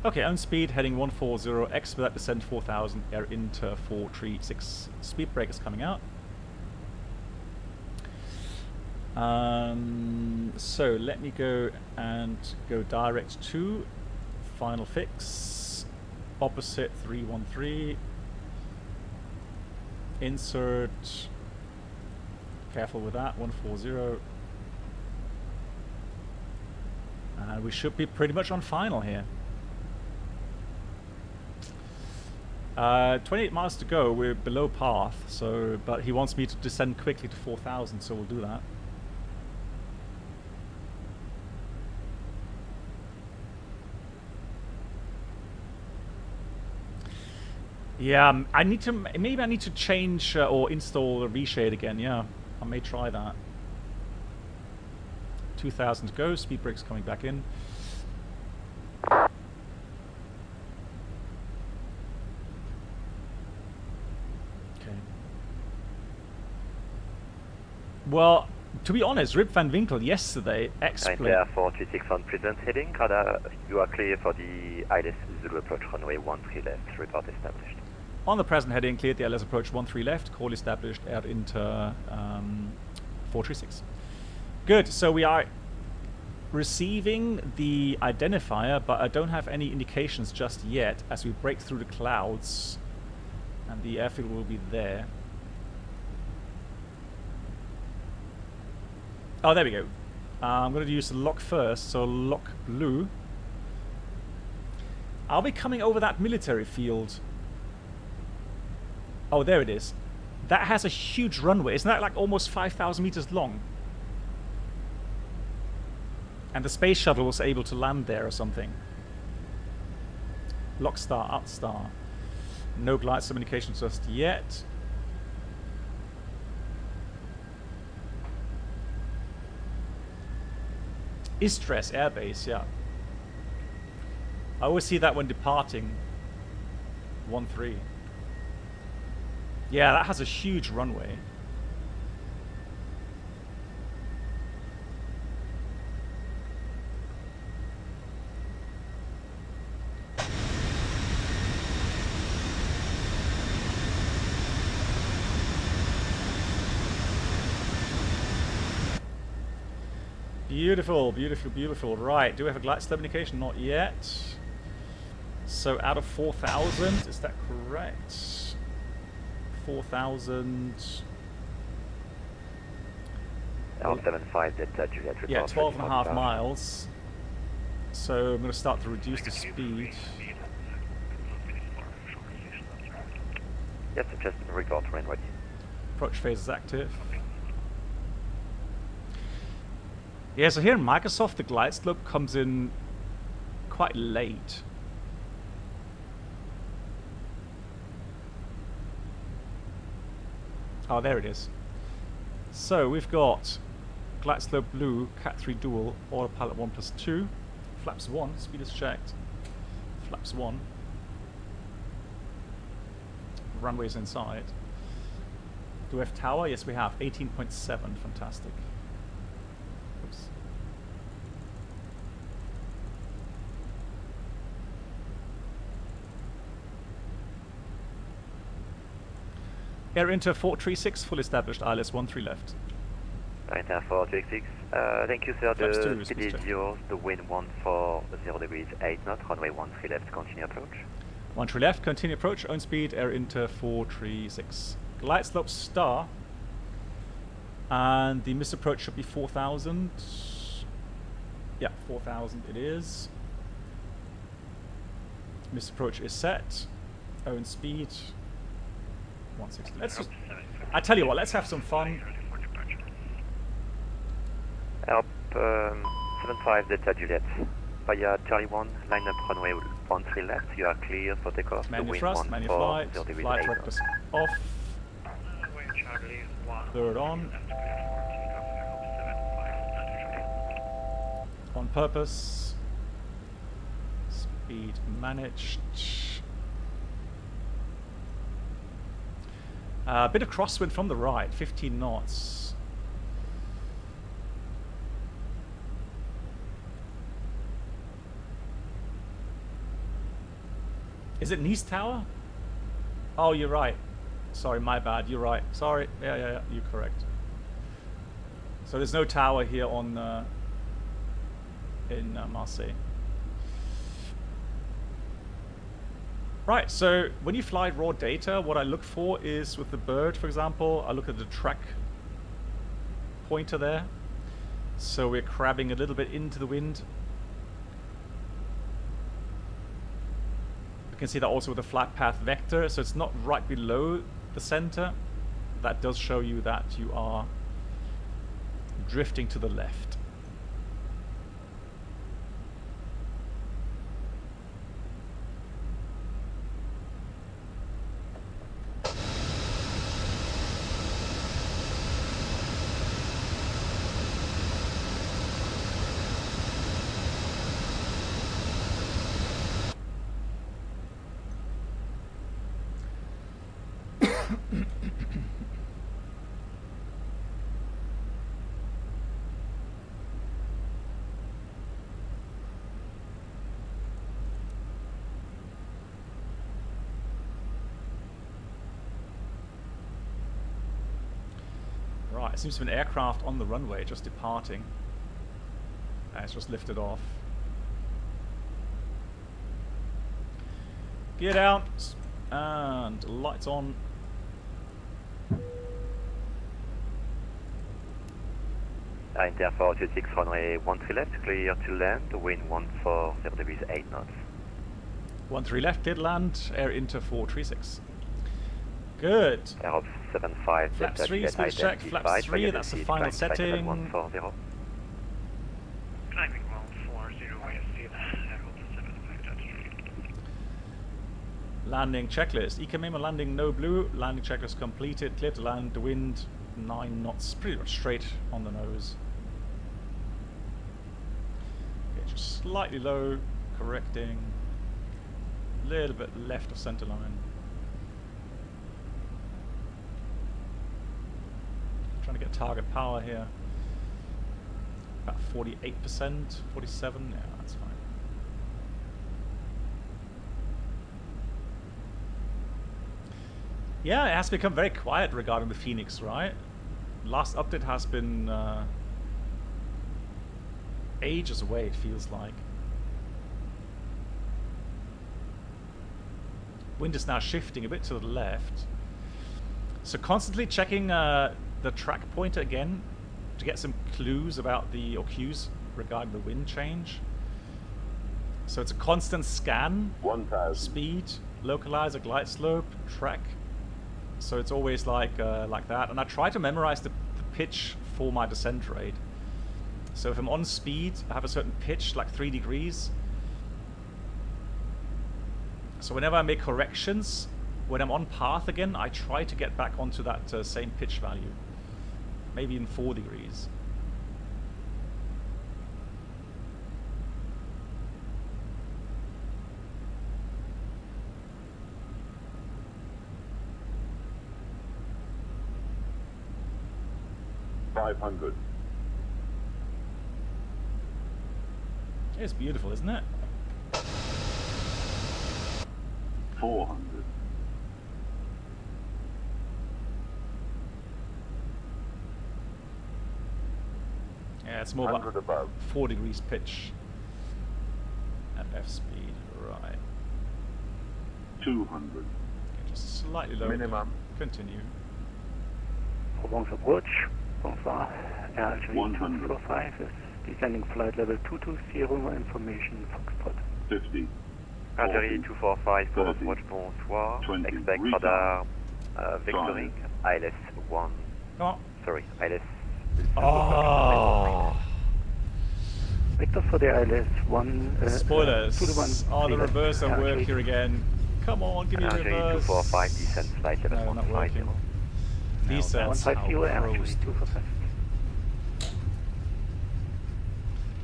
Okay, on speed heading 140, expedite descent 4,000, Air Inter 436. Speed brake is coming out. So let me go and go direct to final fix, opposite 313. Insert, careful with that, 140, And we should be pretty much on final here. 28 miles to go. We're below path, so but he wants me to descend quickly to 4,000, so we'll do that. Yeah, I need to. Maybe I need to change or install a reshade again. Yeah, I may try that. 2,000 to go. Speed brake's coming back in. Okay. Well, to be honest, Rip Van Winkle yesterday explained. Inter 436 on present heading. Radar, you are clear for the ILS Zulu approach runway 13 left. Report established. On the present heading, cleared the LS approach 13 left. Call established. Air Inter 436. Good. So we are receiving the identifier, but I don't have any indications just yet as we break through the clouds, and the airfield will be there. Oh, there we go. I'm going to use the lock first, so lock blue. I'll be coming over that military field. Oh, there it is. That has a huge runway. Isn't that like almost 5,000 meters long? And the space shuttle was able to land there or something. Lock star, out star. No glide communication just yet. Istres Airbase, yeah. I always see that when departing. 13. Yeah, that has a huge runway. Beautiful, beautiful, beautiful. Right, do we have a glide slope indication? Not yet. So out of 4,000, is that correct? 4,000. L75 Delta Juliet report. Yeah, 12.5 miles. So I'm going to start to reduce the speed. Yes, just report when ready. Approach phase is active. Yeah, so here in Microsoft, the glide slope comes in quite late. Oh, there it is. So we've got glide slope blue, Cat 3 dual, autopilot 1+2, flaps 1, speed is checked, flaps 1, runways inside. Do we have tower? Yes, we have 18.7. Fantastic. Oops. Air Inter 436, full established, ILS 13 left. Inter 436, thank you sir, the speed is yours, the wind 14 degrees 8 knots, runway 13 left, continue approach. 13 left, continue approach, own speed, Air Inter 436. Glide slope star, and the missed approach should be 4,000. Yeah, 4,000 it is. Missed approach is set, own speed. 160. Let's just, I tell you what, let's have some fun. Help 75 Delta Juliet. Via Charlie 1, line up runway 13 left, you are clear for takeoff. Manual thrust, manual flight, flight directors off. Third on. On purpose. Speed managed. A bit of crosswind from the right, 15 knots. Is it Nice Tower? Oh, you're right. Sorry, my bad. You're right. Sorry. Yeah, you're correct. So there's no tower here on in Marseille. Right, so when you fly raw data, what I look for is with the bird, for example, I look at the track pointer there. So we're crabbing a little bit into the wind. You can see that also with the flight path vector, so it's not right below the center. That does show you that you are drifting to the left. Right, it seems to be an aircraft on the runway just departing. It's just lifted off. Gear down and lights on. Inter 426 runway 13 left, clear to land, wind 140 degrees 8 knots. 13 left, clear to land, air Inter 436. Good. Air of 75, Flaps 3, smooth check, flaps 3, that's the final setting. 140. Climbing 140 west, Landing checklist. ECMM landing no blue. Landing checklist completed. Clear to land. The wind 9 knots. Pretty much straight on the nose. Okay, just slightly low. Correcting. A little bit left of center line. Trying to get target power here. About 48%, 47. Yeah, that's fine. Yeah, it has become very quiet regarding the FENIX, right? Last update has been ages away, it feels like. Wind is now shifting a bit to the left. So constantly checking the track pointer again to get some clues about the, or cues regarding the wind change. So it's a constant scan, 1000. Speed, localizer, glide slope, track. So it's always like that. And I try to memorize the pitch for my descent rate. So if I'm on speed, I have a certain pitch, like 3 degrees. So whenever I make corrections, when I'm on path again, I try to get back onto that same pitch value. Maybe in 4 degrees. $500. It's beautiful, isn't it? 400. Yeah, it's more like above. 4 degrees pitch at F speed, right? 200. Okay, just slightly lower. Minimum. Continue. Provence approach. Bonsoir. RHV 100. 245 is descending flight level 220, information Foxtrot. 50. Artillery 245, Provence 30, approach, bonsoir. 20, Expect retard. radar vectoring, ILS 1. Oh. Sorry, ILS. Oh. Victor for the ILS 1. Spoilers. To the one. Oh, the reverse don't work here again. Come on, give me a Artillery reverse. 245, descent flight level No, not working. 150. Descent. 150, RHV 245.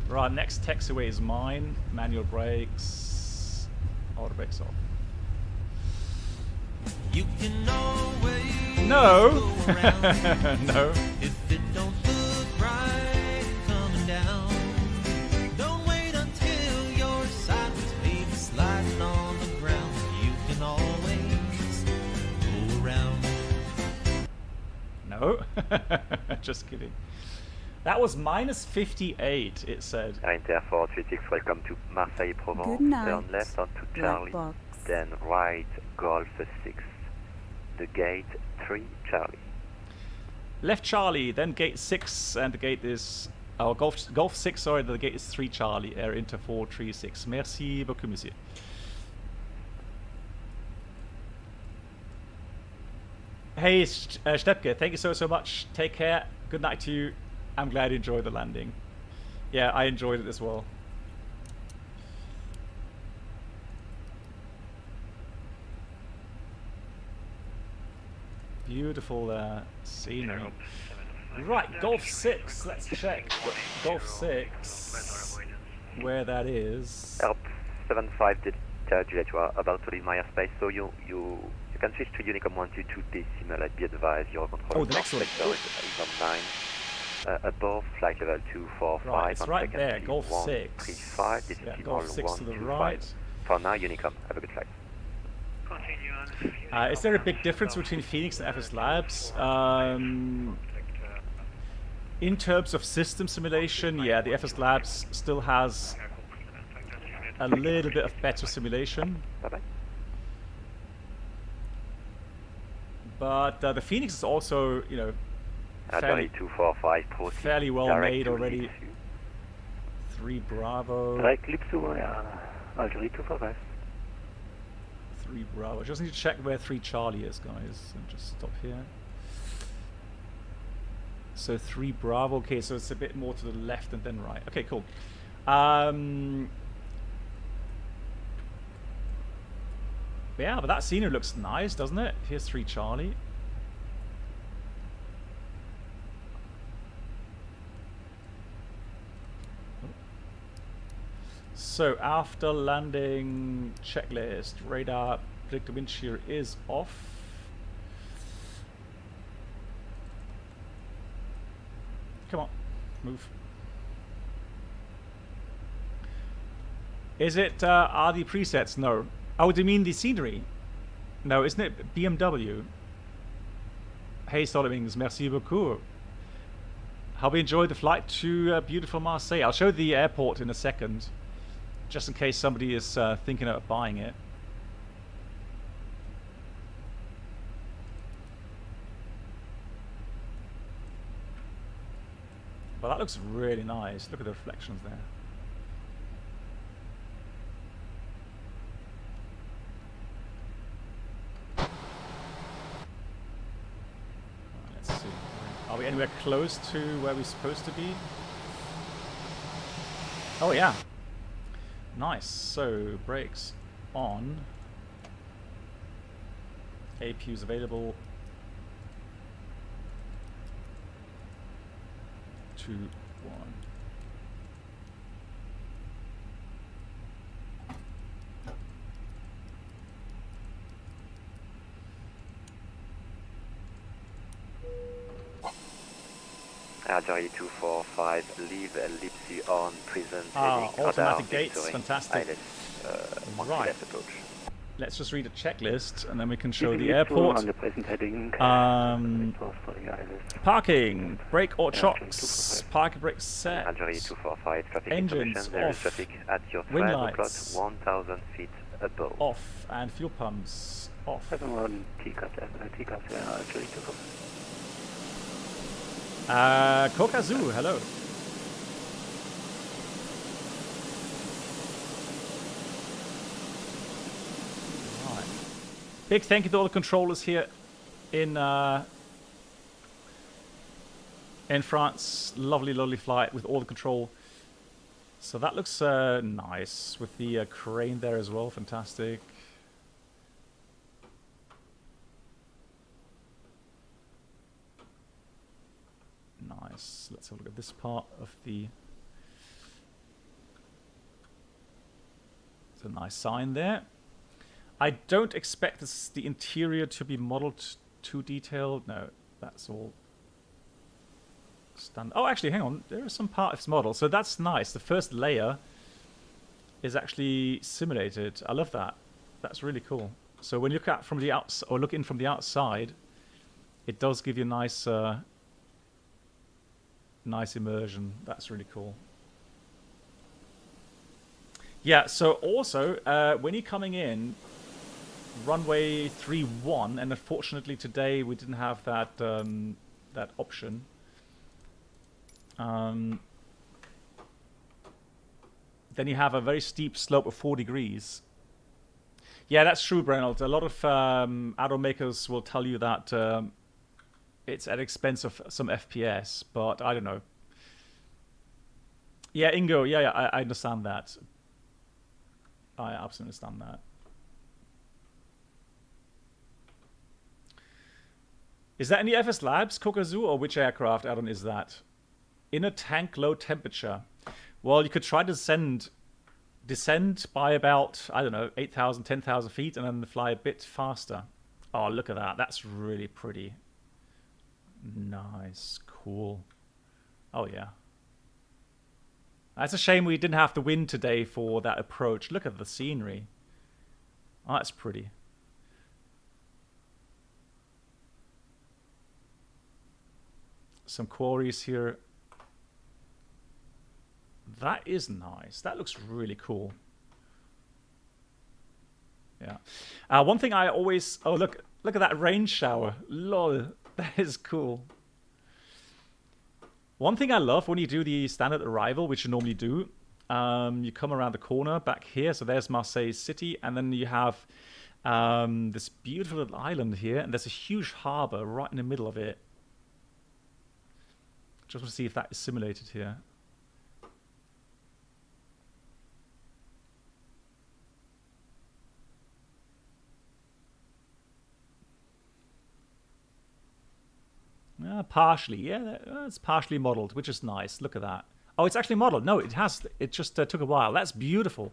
Right, next taxiway is mine. Manual brakes. Auto brakes off. You can always No. go around No. if it don't look right coming down. Don't wait until you're sideways, maybe sliding on the ground. You can always go around. No. Just kidding. That was minus 58, it said. Inter 436, welcome to Marseille, Provence. Good night, Turn left onto black Charlie, box. then right, Golf 6. The gate 3, Charlie. Left Charlie, then gate 6, and the gate is... Oh, Golf 6, sorry, the gate is 3 Charlie, Air Inter 436. Merci beaucoup, monsieur. Hey, Stepke, thank you so much. Take care. Good night to you. I'm glad you enjoyed the landing. Yeah, I enjoyed it as well. Beautiful scenery. Right, Golf 6. Let's check Golf 6, where that is. Air 75 did Juliet, you are about to leave my airspace, so you can switch to Unicom 122 decimal. Be advised, your control the next one. is on 9. Above, flight level 245. Right, it's right second, there, Golf 6. 135. This Yeah, is Golf 6 to the 125. right. For now, Unicom. Have a good flight. Is there a big difference between FENIX and FS Labs? In terms of system simulation, yeah, the FS Labs still has a little bit of better simulation. Bye-bye. But the FENIX is also, you know, fairly well made already. 3 Bravo. Direct Lip to Algerie 245. 3 Bravo. Just need to check where 3 Charlie is, guys, and just stop here. So 3 Bravo. Okay, so it's a bit more to the left and then right. Okay, cool. Yeah, but that scenery looks nice, doesn't it? Here's 3 Charlie. So after landing, checklist, radar, predictor wind shear is off. Come on, move. Is it are the presets? No. Oh, do you mean the scenery? No, isn't it BMW? Hey Solomings, merci beaucoup. How we enjoyed the flight to beautiful Marseille. I'll show the airport in a second, just in case somebody is thinking about buying it. But that looks really nice. Look at the reflections there. Let's see. Are we anywhere close to where we're supposed to be? Oh yeah. Nice. So brakes on. APU's available. 2, 1. Algerie 245, leave ellipse on, present Ah, heading, automatic radar, gates, Victory, fantastic. ILS, Right. left approach. Let's just read a checklist and then we can show the airport. On the present heading. Parking, brake or chocks, parking brake set, Algerie 245, traffic engines information, there is off, traffic at your wind flight lights 1,000 feet above. off, and fuel pumps off. Algerie 245. Kokazoo, hello. Right. Big thank you to all the controllers here in France. Lovely, lovely flight with all the control. So that looks nice with the crane there as well. Fantastic. Nice. Let's have a look at this part of the... It's a nice sign there. I don't expect the interior to be modeled too detailed. No, that's all standard. Oh, actually, hang on. There is some part of this model. So that's nice. The first layer is actually simulated. I love that. That's really cool. So when you look at from the outside, or look in from the outside, it does give you a nice... nice immersion. That's really cool. Yeah, so also, when you're coming in, runway 31, and unfortunately today we didn't have that that option. Then you have a very steep slope of 4 degrees. Yeah, that's true, Brennald. A lot of add-on makers will tell you that it's at expense of some FPS, but I don't know. Yeah, Ingo, yeah, I understand that. I absolutely understand that. Is that any FS Labs, Kokazu, or which aircraft add-on is that? In a tank, low temperature. Well, you could try to descend by about, I don't know, 8,000, 10,000 feet and then fly a bit faster. Oh, look at that. That's really pretty. Nice. Cool. Oh, yeah. That's a shame we didn't have the wind today for that approach. Look at the scenery. Oh, that's pretty. Some quarries here. That is nice. That looks really cool. Yeah. One thing I always... Oh, look at that rain shower. Lol. That is cool. One thing I love when you do the standard arrival, which you normally do, you come around the corner back here. So there's Marseille city. And then you have this beautiful little island here. And there's a huge harbor right in the middle of it. Just want to see if that is simulated here. Partially, yeah, it's partially modeled, which is nice. Look at that. Oh, it's actually modeled. No, it has. It just took a while. That's beautiful.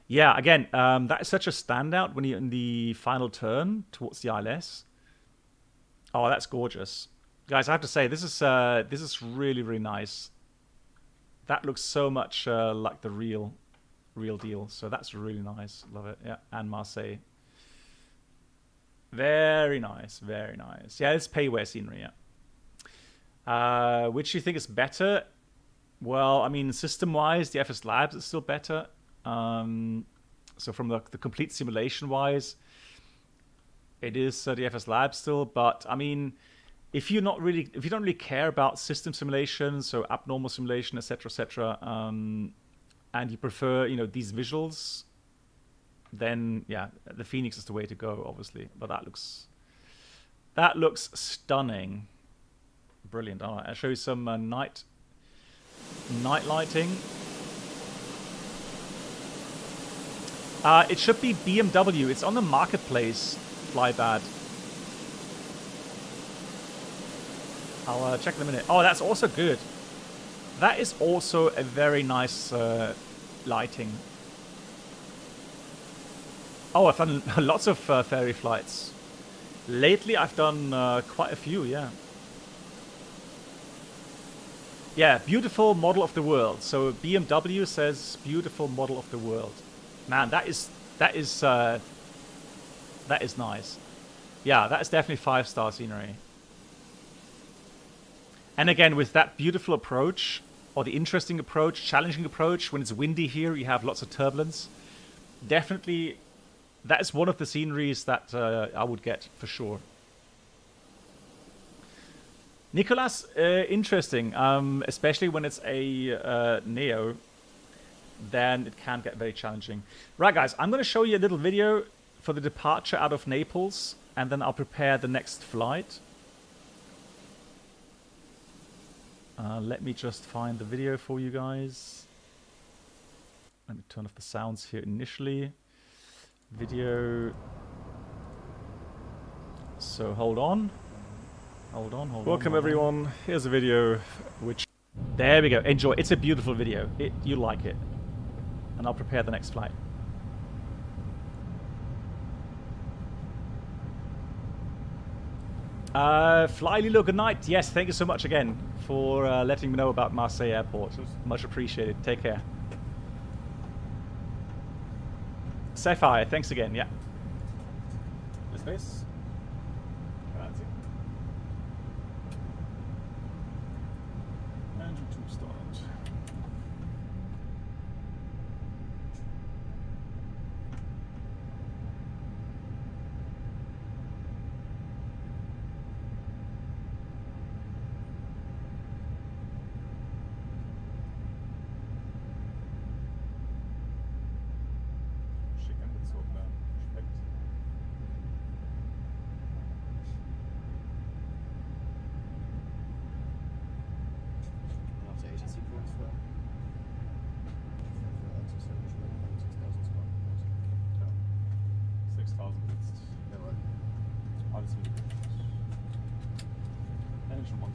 Yeah, again, that is such a standout when you're in the final turn towards the ILS. Oh, that's gorgeous, guys. I have to say, this is really, really nice. That looks so much like the real deal. So that's really nice. Love it. Yeah, and Marseille. Very nice, very nice. Yeah, it's payware scenery, yeah. Which you think is better? Well, I mean, system-wise, the FS Labs is still better. So from the complete simulation-wise, it is the FS Labs still. But I mean, if you don't really care about system simulation, so abnormal simulation, etc., and you prefer, these visuals, then yeah, the FENIX is the way to go, obviously. But that looks stunning, brilliant. All right, I'll show you some night lighting. It should be BMW. It's on the marketplace. Flybad. I'll check in a minute. Oh, that's also good. That is also a very nice lighting. Oh, I've done lots of ferry flights. Lately, I've done quite a few, yeah. Yeah, beautiful model of the world. So BMW says beautiful model of the world. Man, that is nice. Yeah, that is definitely 5-star scenery. And again, with that beautiful approach, or the interesting approach, challenging approach, when it's windy here, you have lots of turbulence. Definitely, that is one of the sceneries that I would get for sure. Nicolas, interesting. Especially when it's a Neo, then it can get very challenging. Right, guys, I'm going to show you a little video for the departure out of Naples, and then I'll prepare the next flight. Let me just find the video for you guys. Let me turn off the sounds here initially. Video. So hold on. Welcome everyone. Here's a video which... There we go. Enjoy. It's a beautiful video. You like it. And I'll prepare the next flight. Fly Lilo, good night. Yes, thank you so much again for letting me know about Marseille Airport. Much appreciated. Take care. Sapphire, thanks again. Yeah. Space. Grazie. Engine 2 start.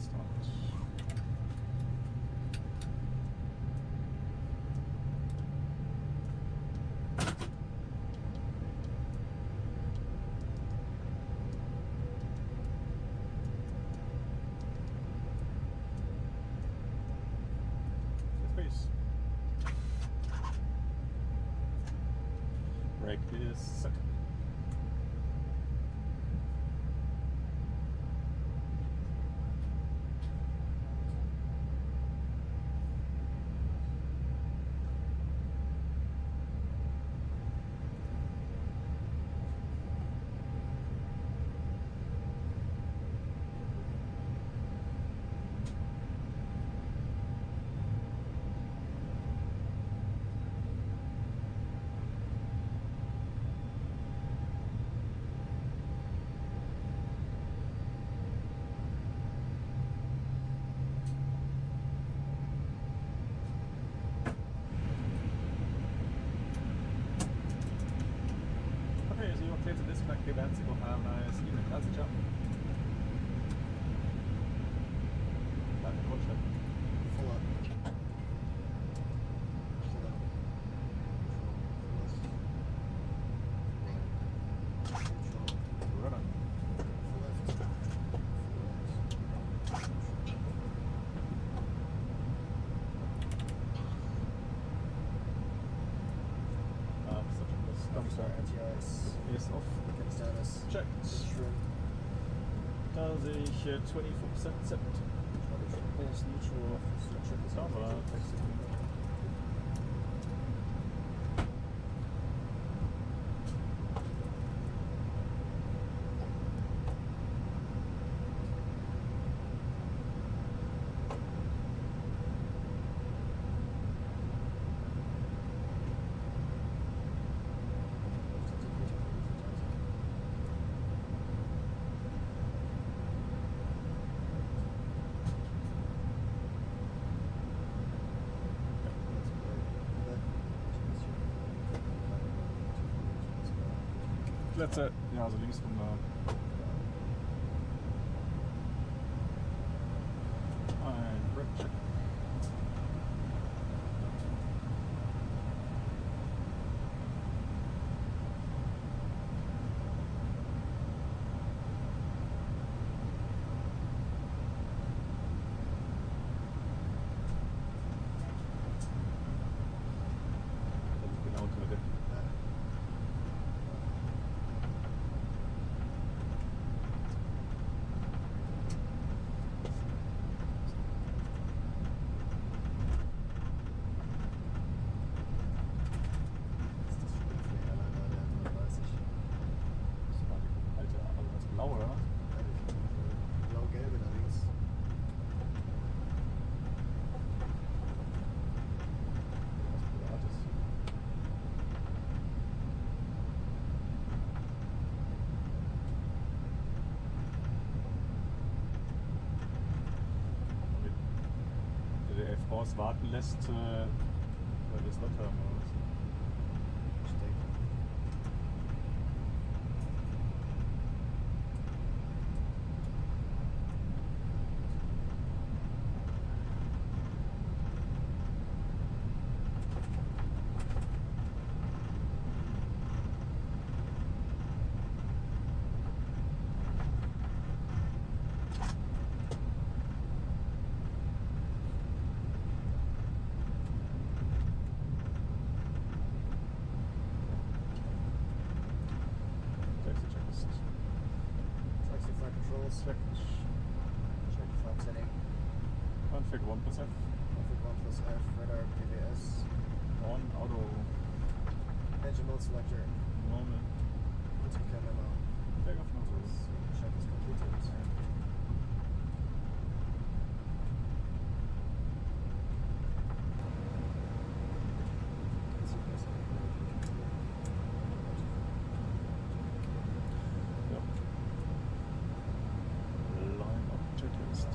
start. Space. Brake is set. Okay, so you're clear to disconnect the events. You will have a nice evening. That's a jump. Back in watch it. Full up. Run on. ATIs. Ist off. Ticket status. Check. Shrimp. Da sehe ich 24% set. Ist neutral. Check ist aber Plätze. Ja, also links rum da. Ein Red Check. Genau drin. Blau-gelbe da links. Der Air France warten lässt, weil wir es not haben. Oder so. Taxi flight controls. Check. Check flight setting. Config 1%. Config 1+F. Radar PVS. On auto. Engine mode selector. Normal. Multi-cam memo. Takeoff notice. Check is completed. Line of checklist.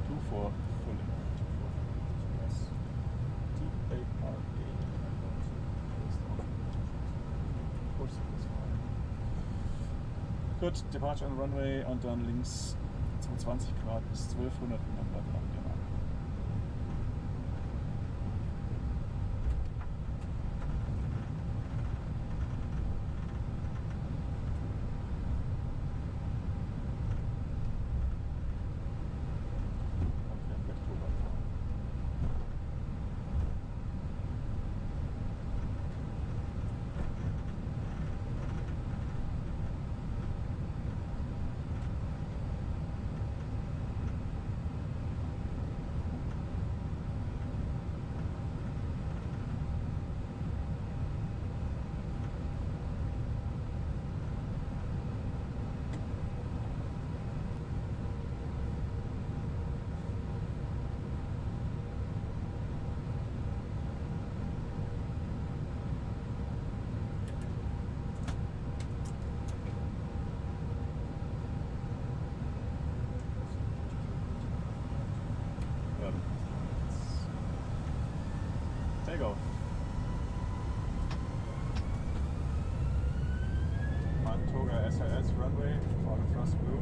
2 for fully. Yes. TARA. Of course it is fine. Gut, Departure on Runway und dann links 220 Grad bis 1200 und dann weiter nach dem an. Takeoff. Mantoga SAS runway for the thrust blue.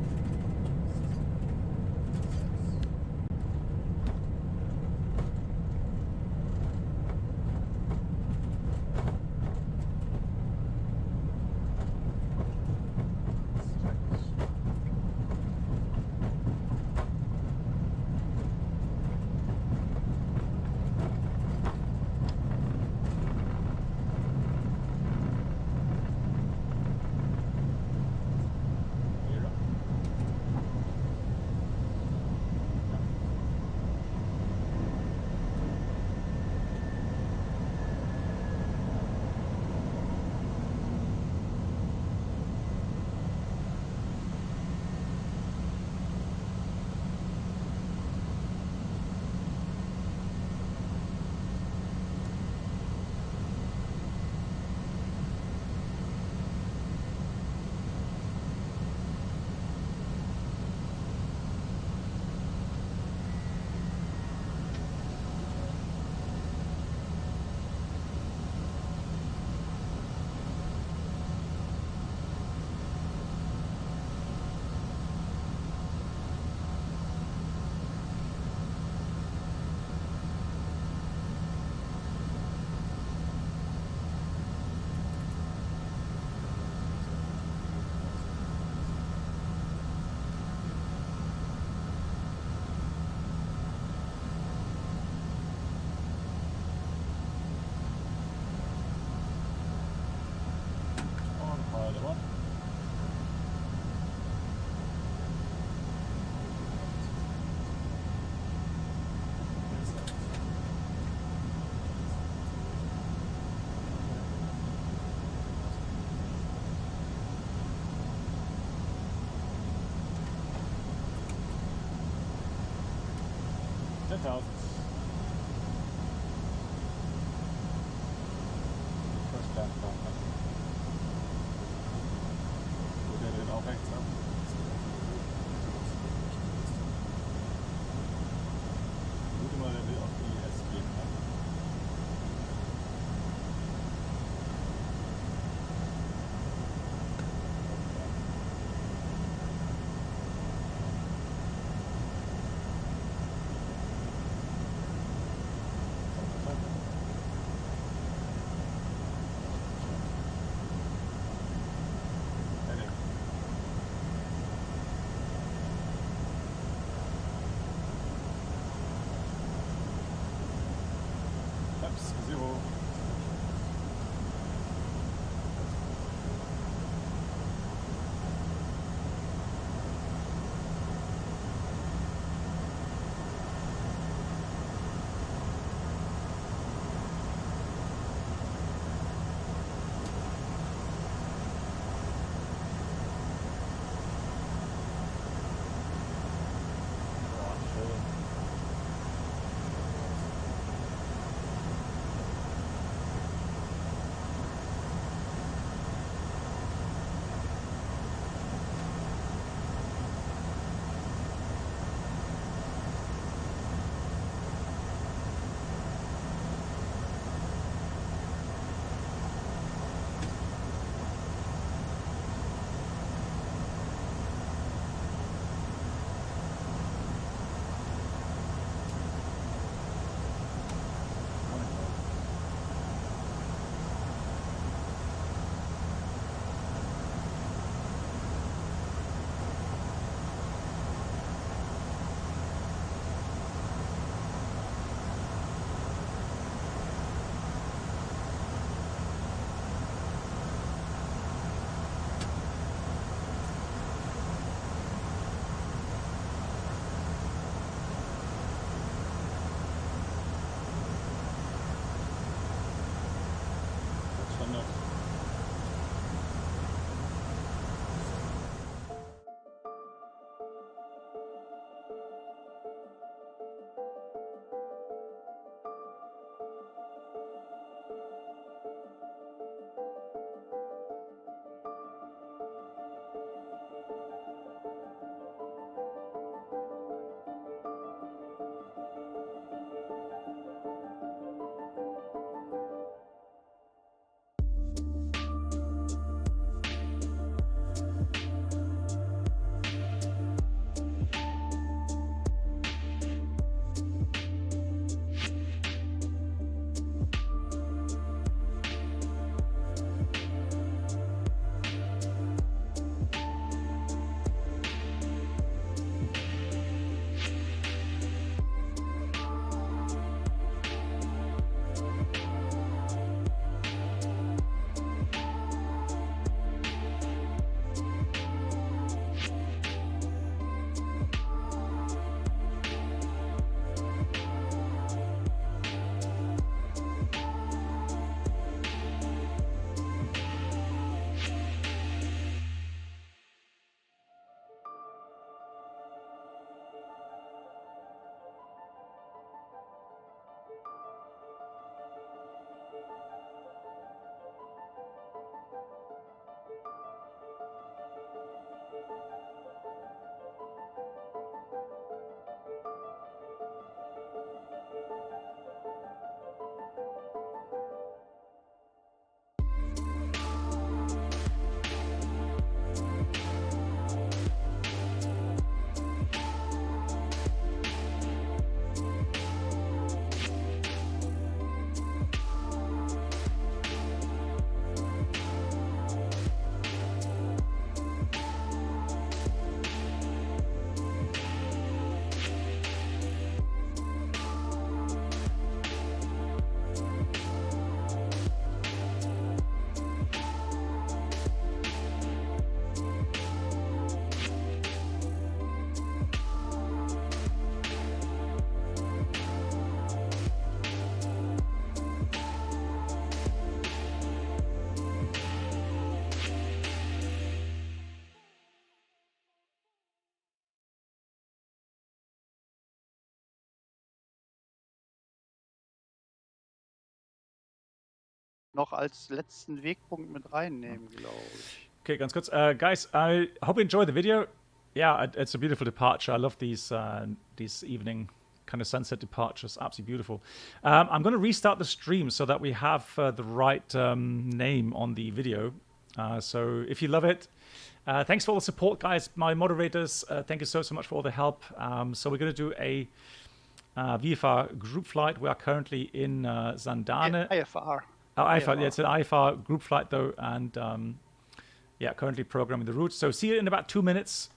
noch als letzten Wegpunkt mit reinnehmen, glaube ich. Okay, ganz kurz. Guys, I hope you enjoyed the video. Yeah, it's a beautiful departure. I love these evening kind of sunset departures. Absolutely beautiful. I'm going to restart the stream so that we have the right name on the video. So if you love it, thanks for all the support, guys. My moderators, thank you so much for all the help. So we're going to do a VFR group flight. We are currently in Zandane. IFR. Oh, IFR. Yeah, it's an IFR group flight though, and yeah, currently programming the route. So see you in about 2 minutes.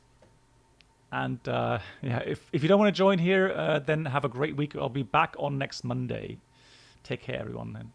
And yeah, if you don't want to join here, then have a great week. I'll be back on next Monday. Take care, everyone. Then.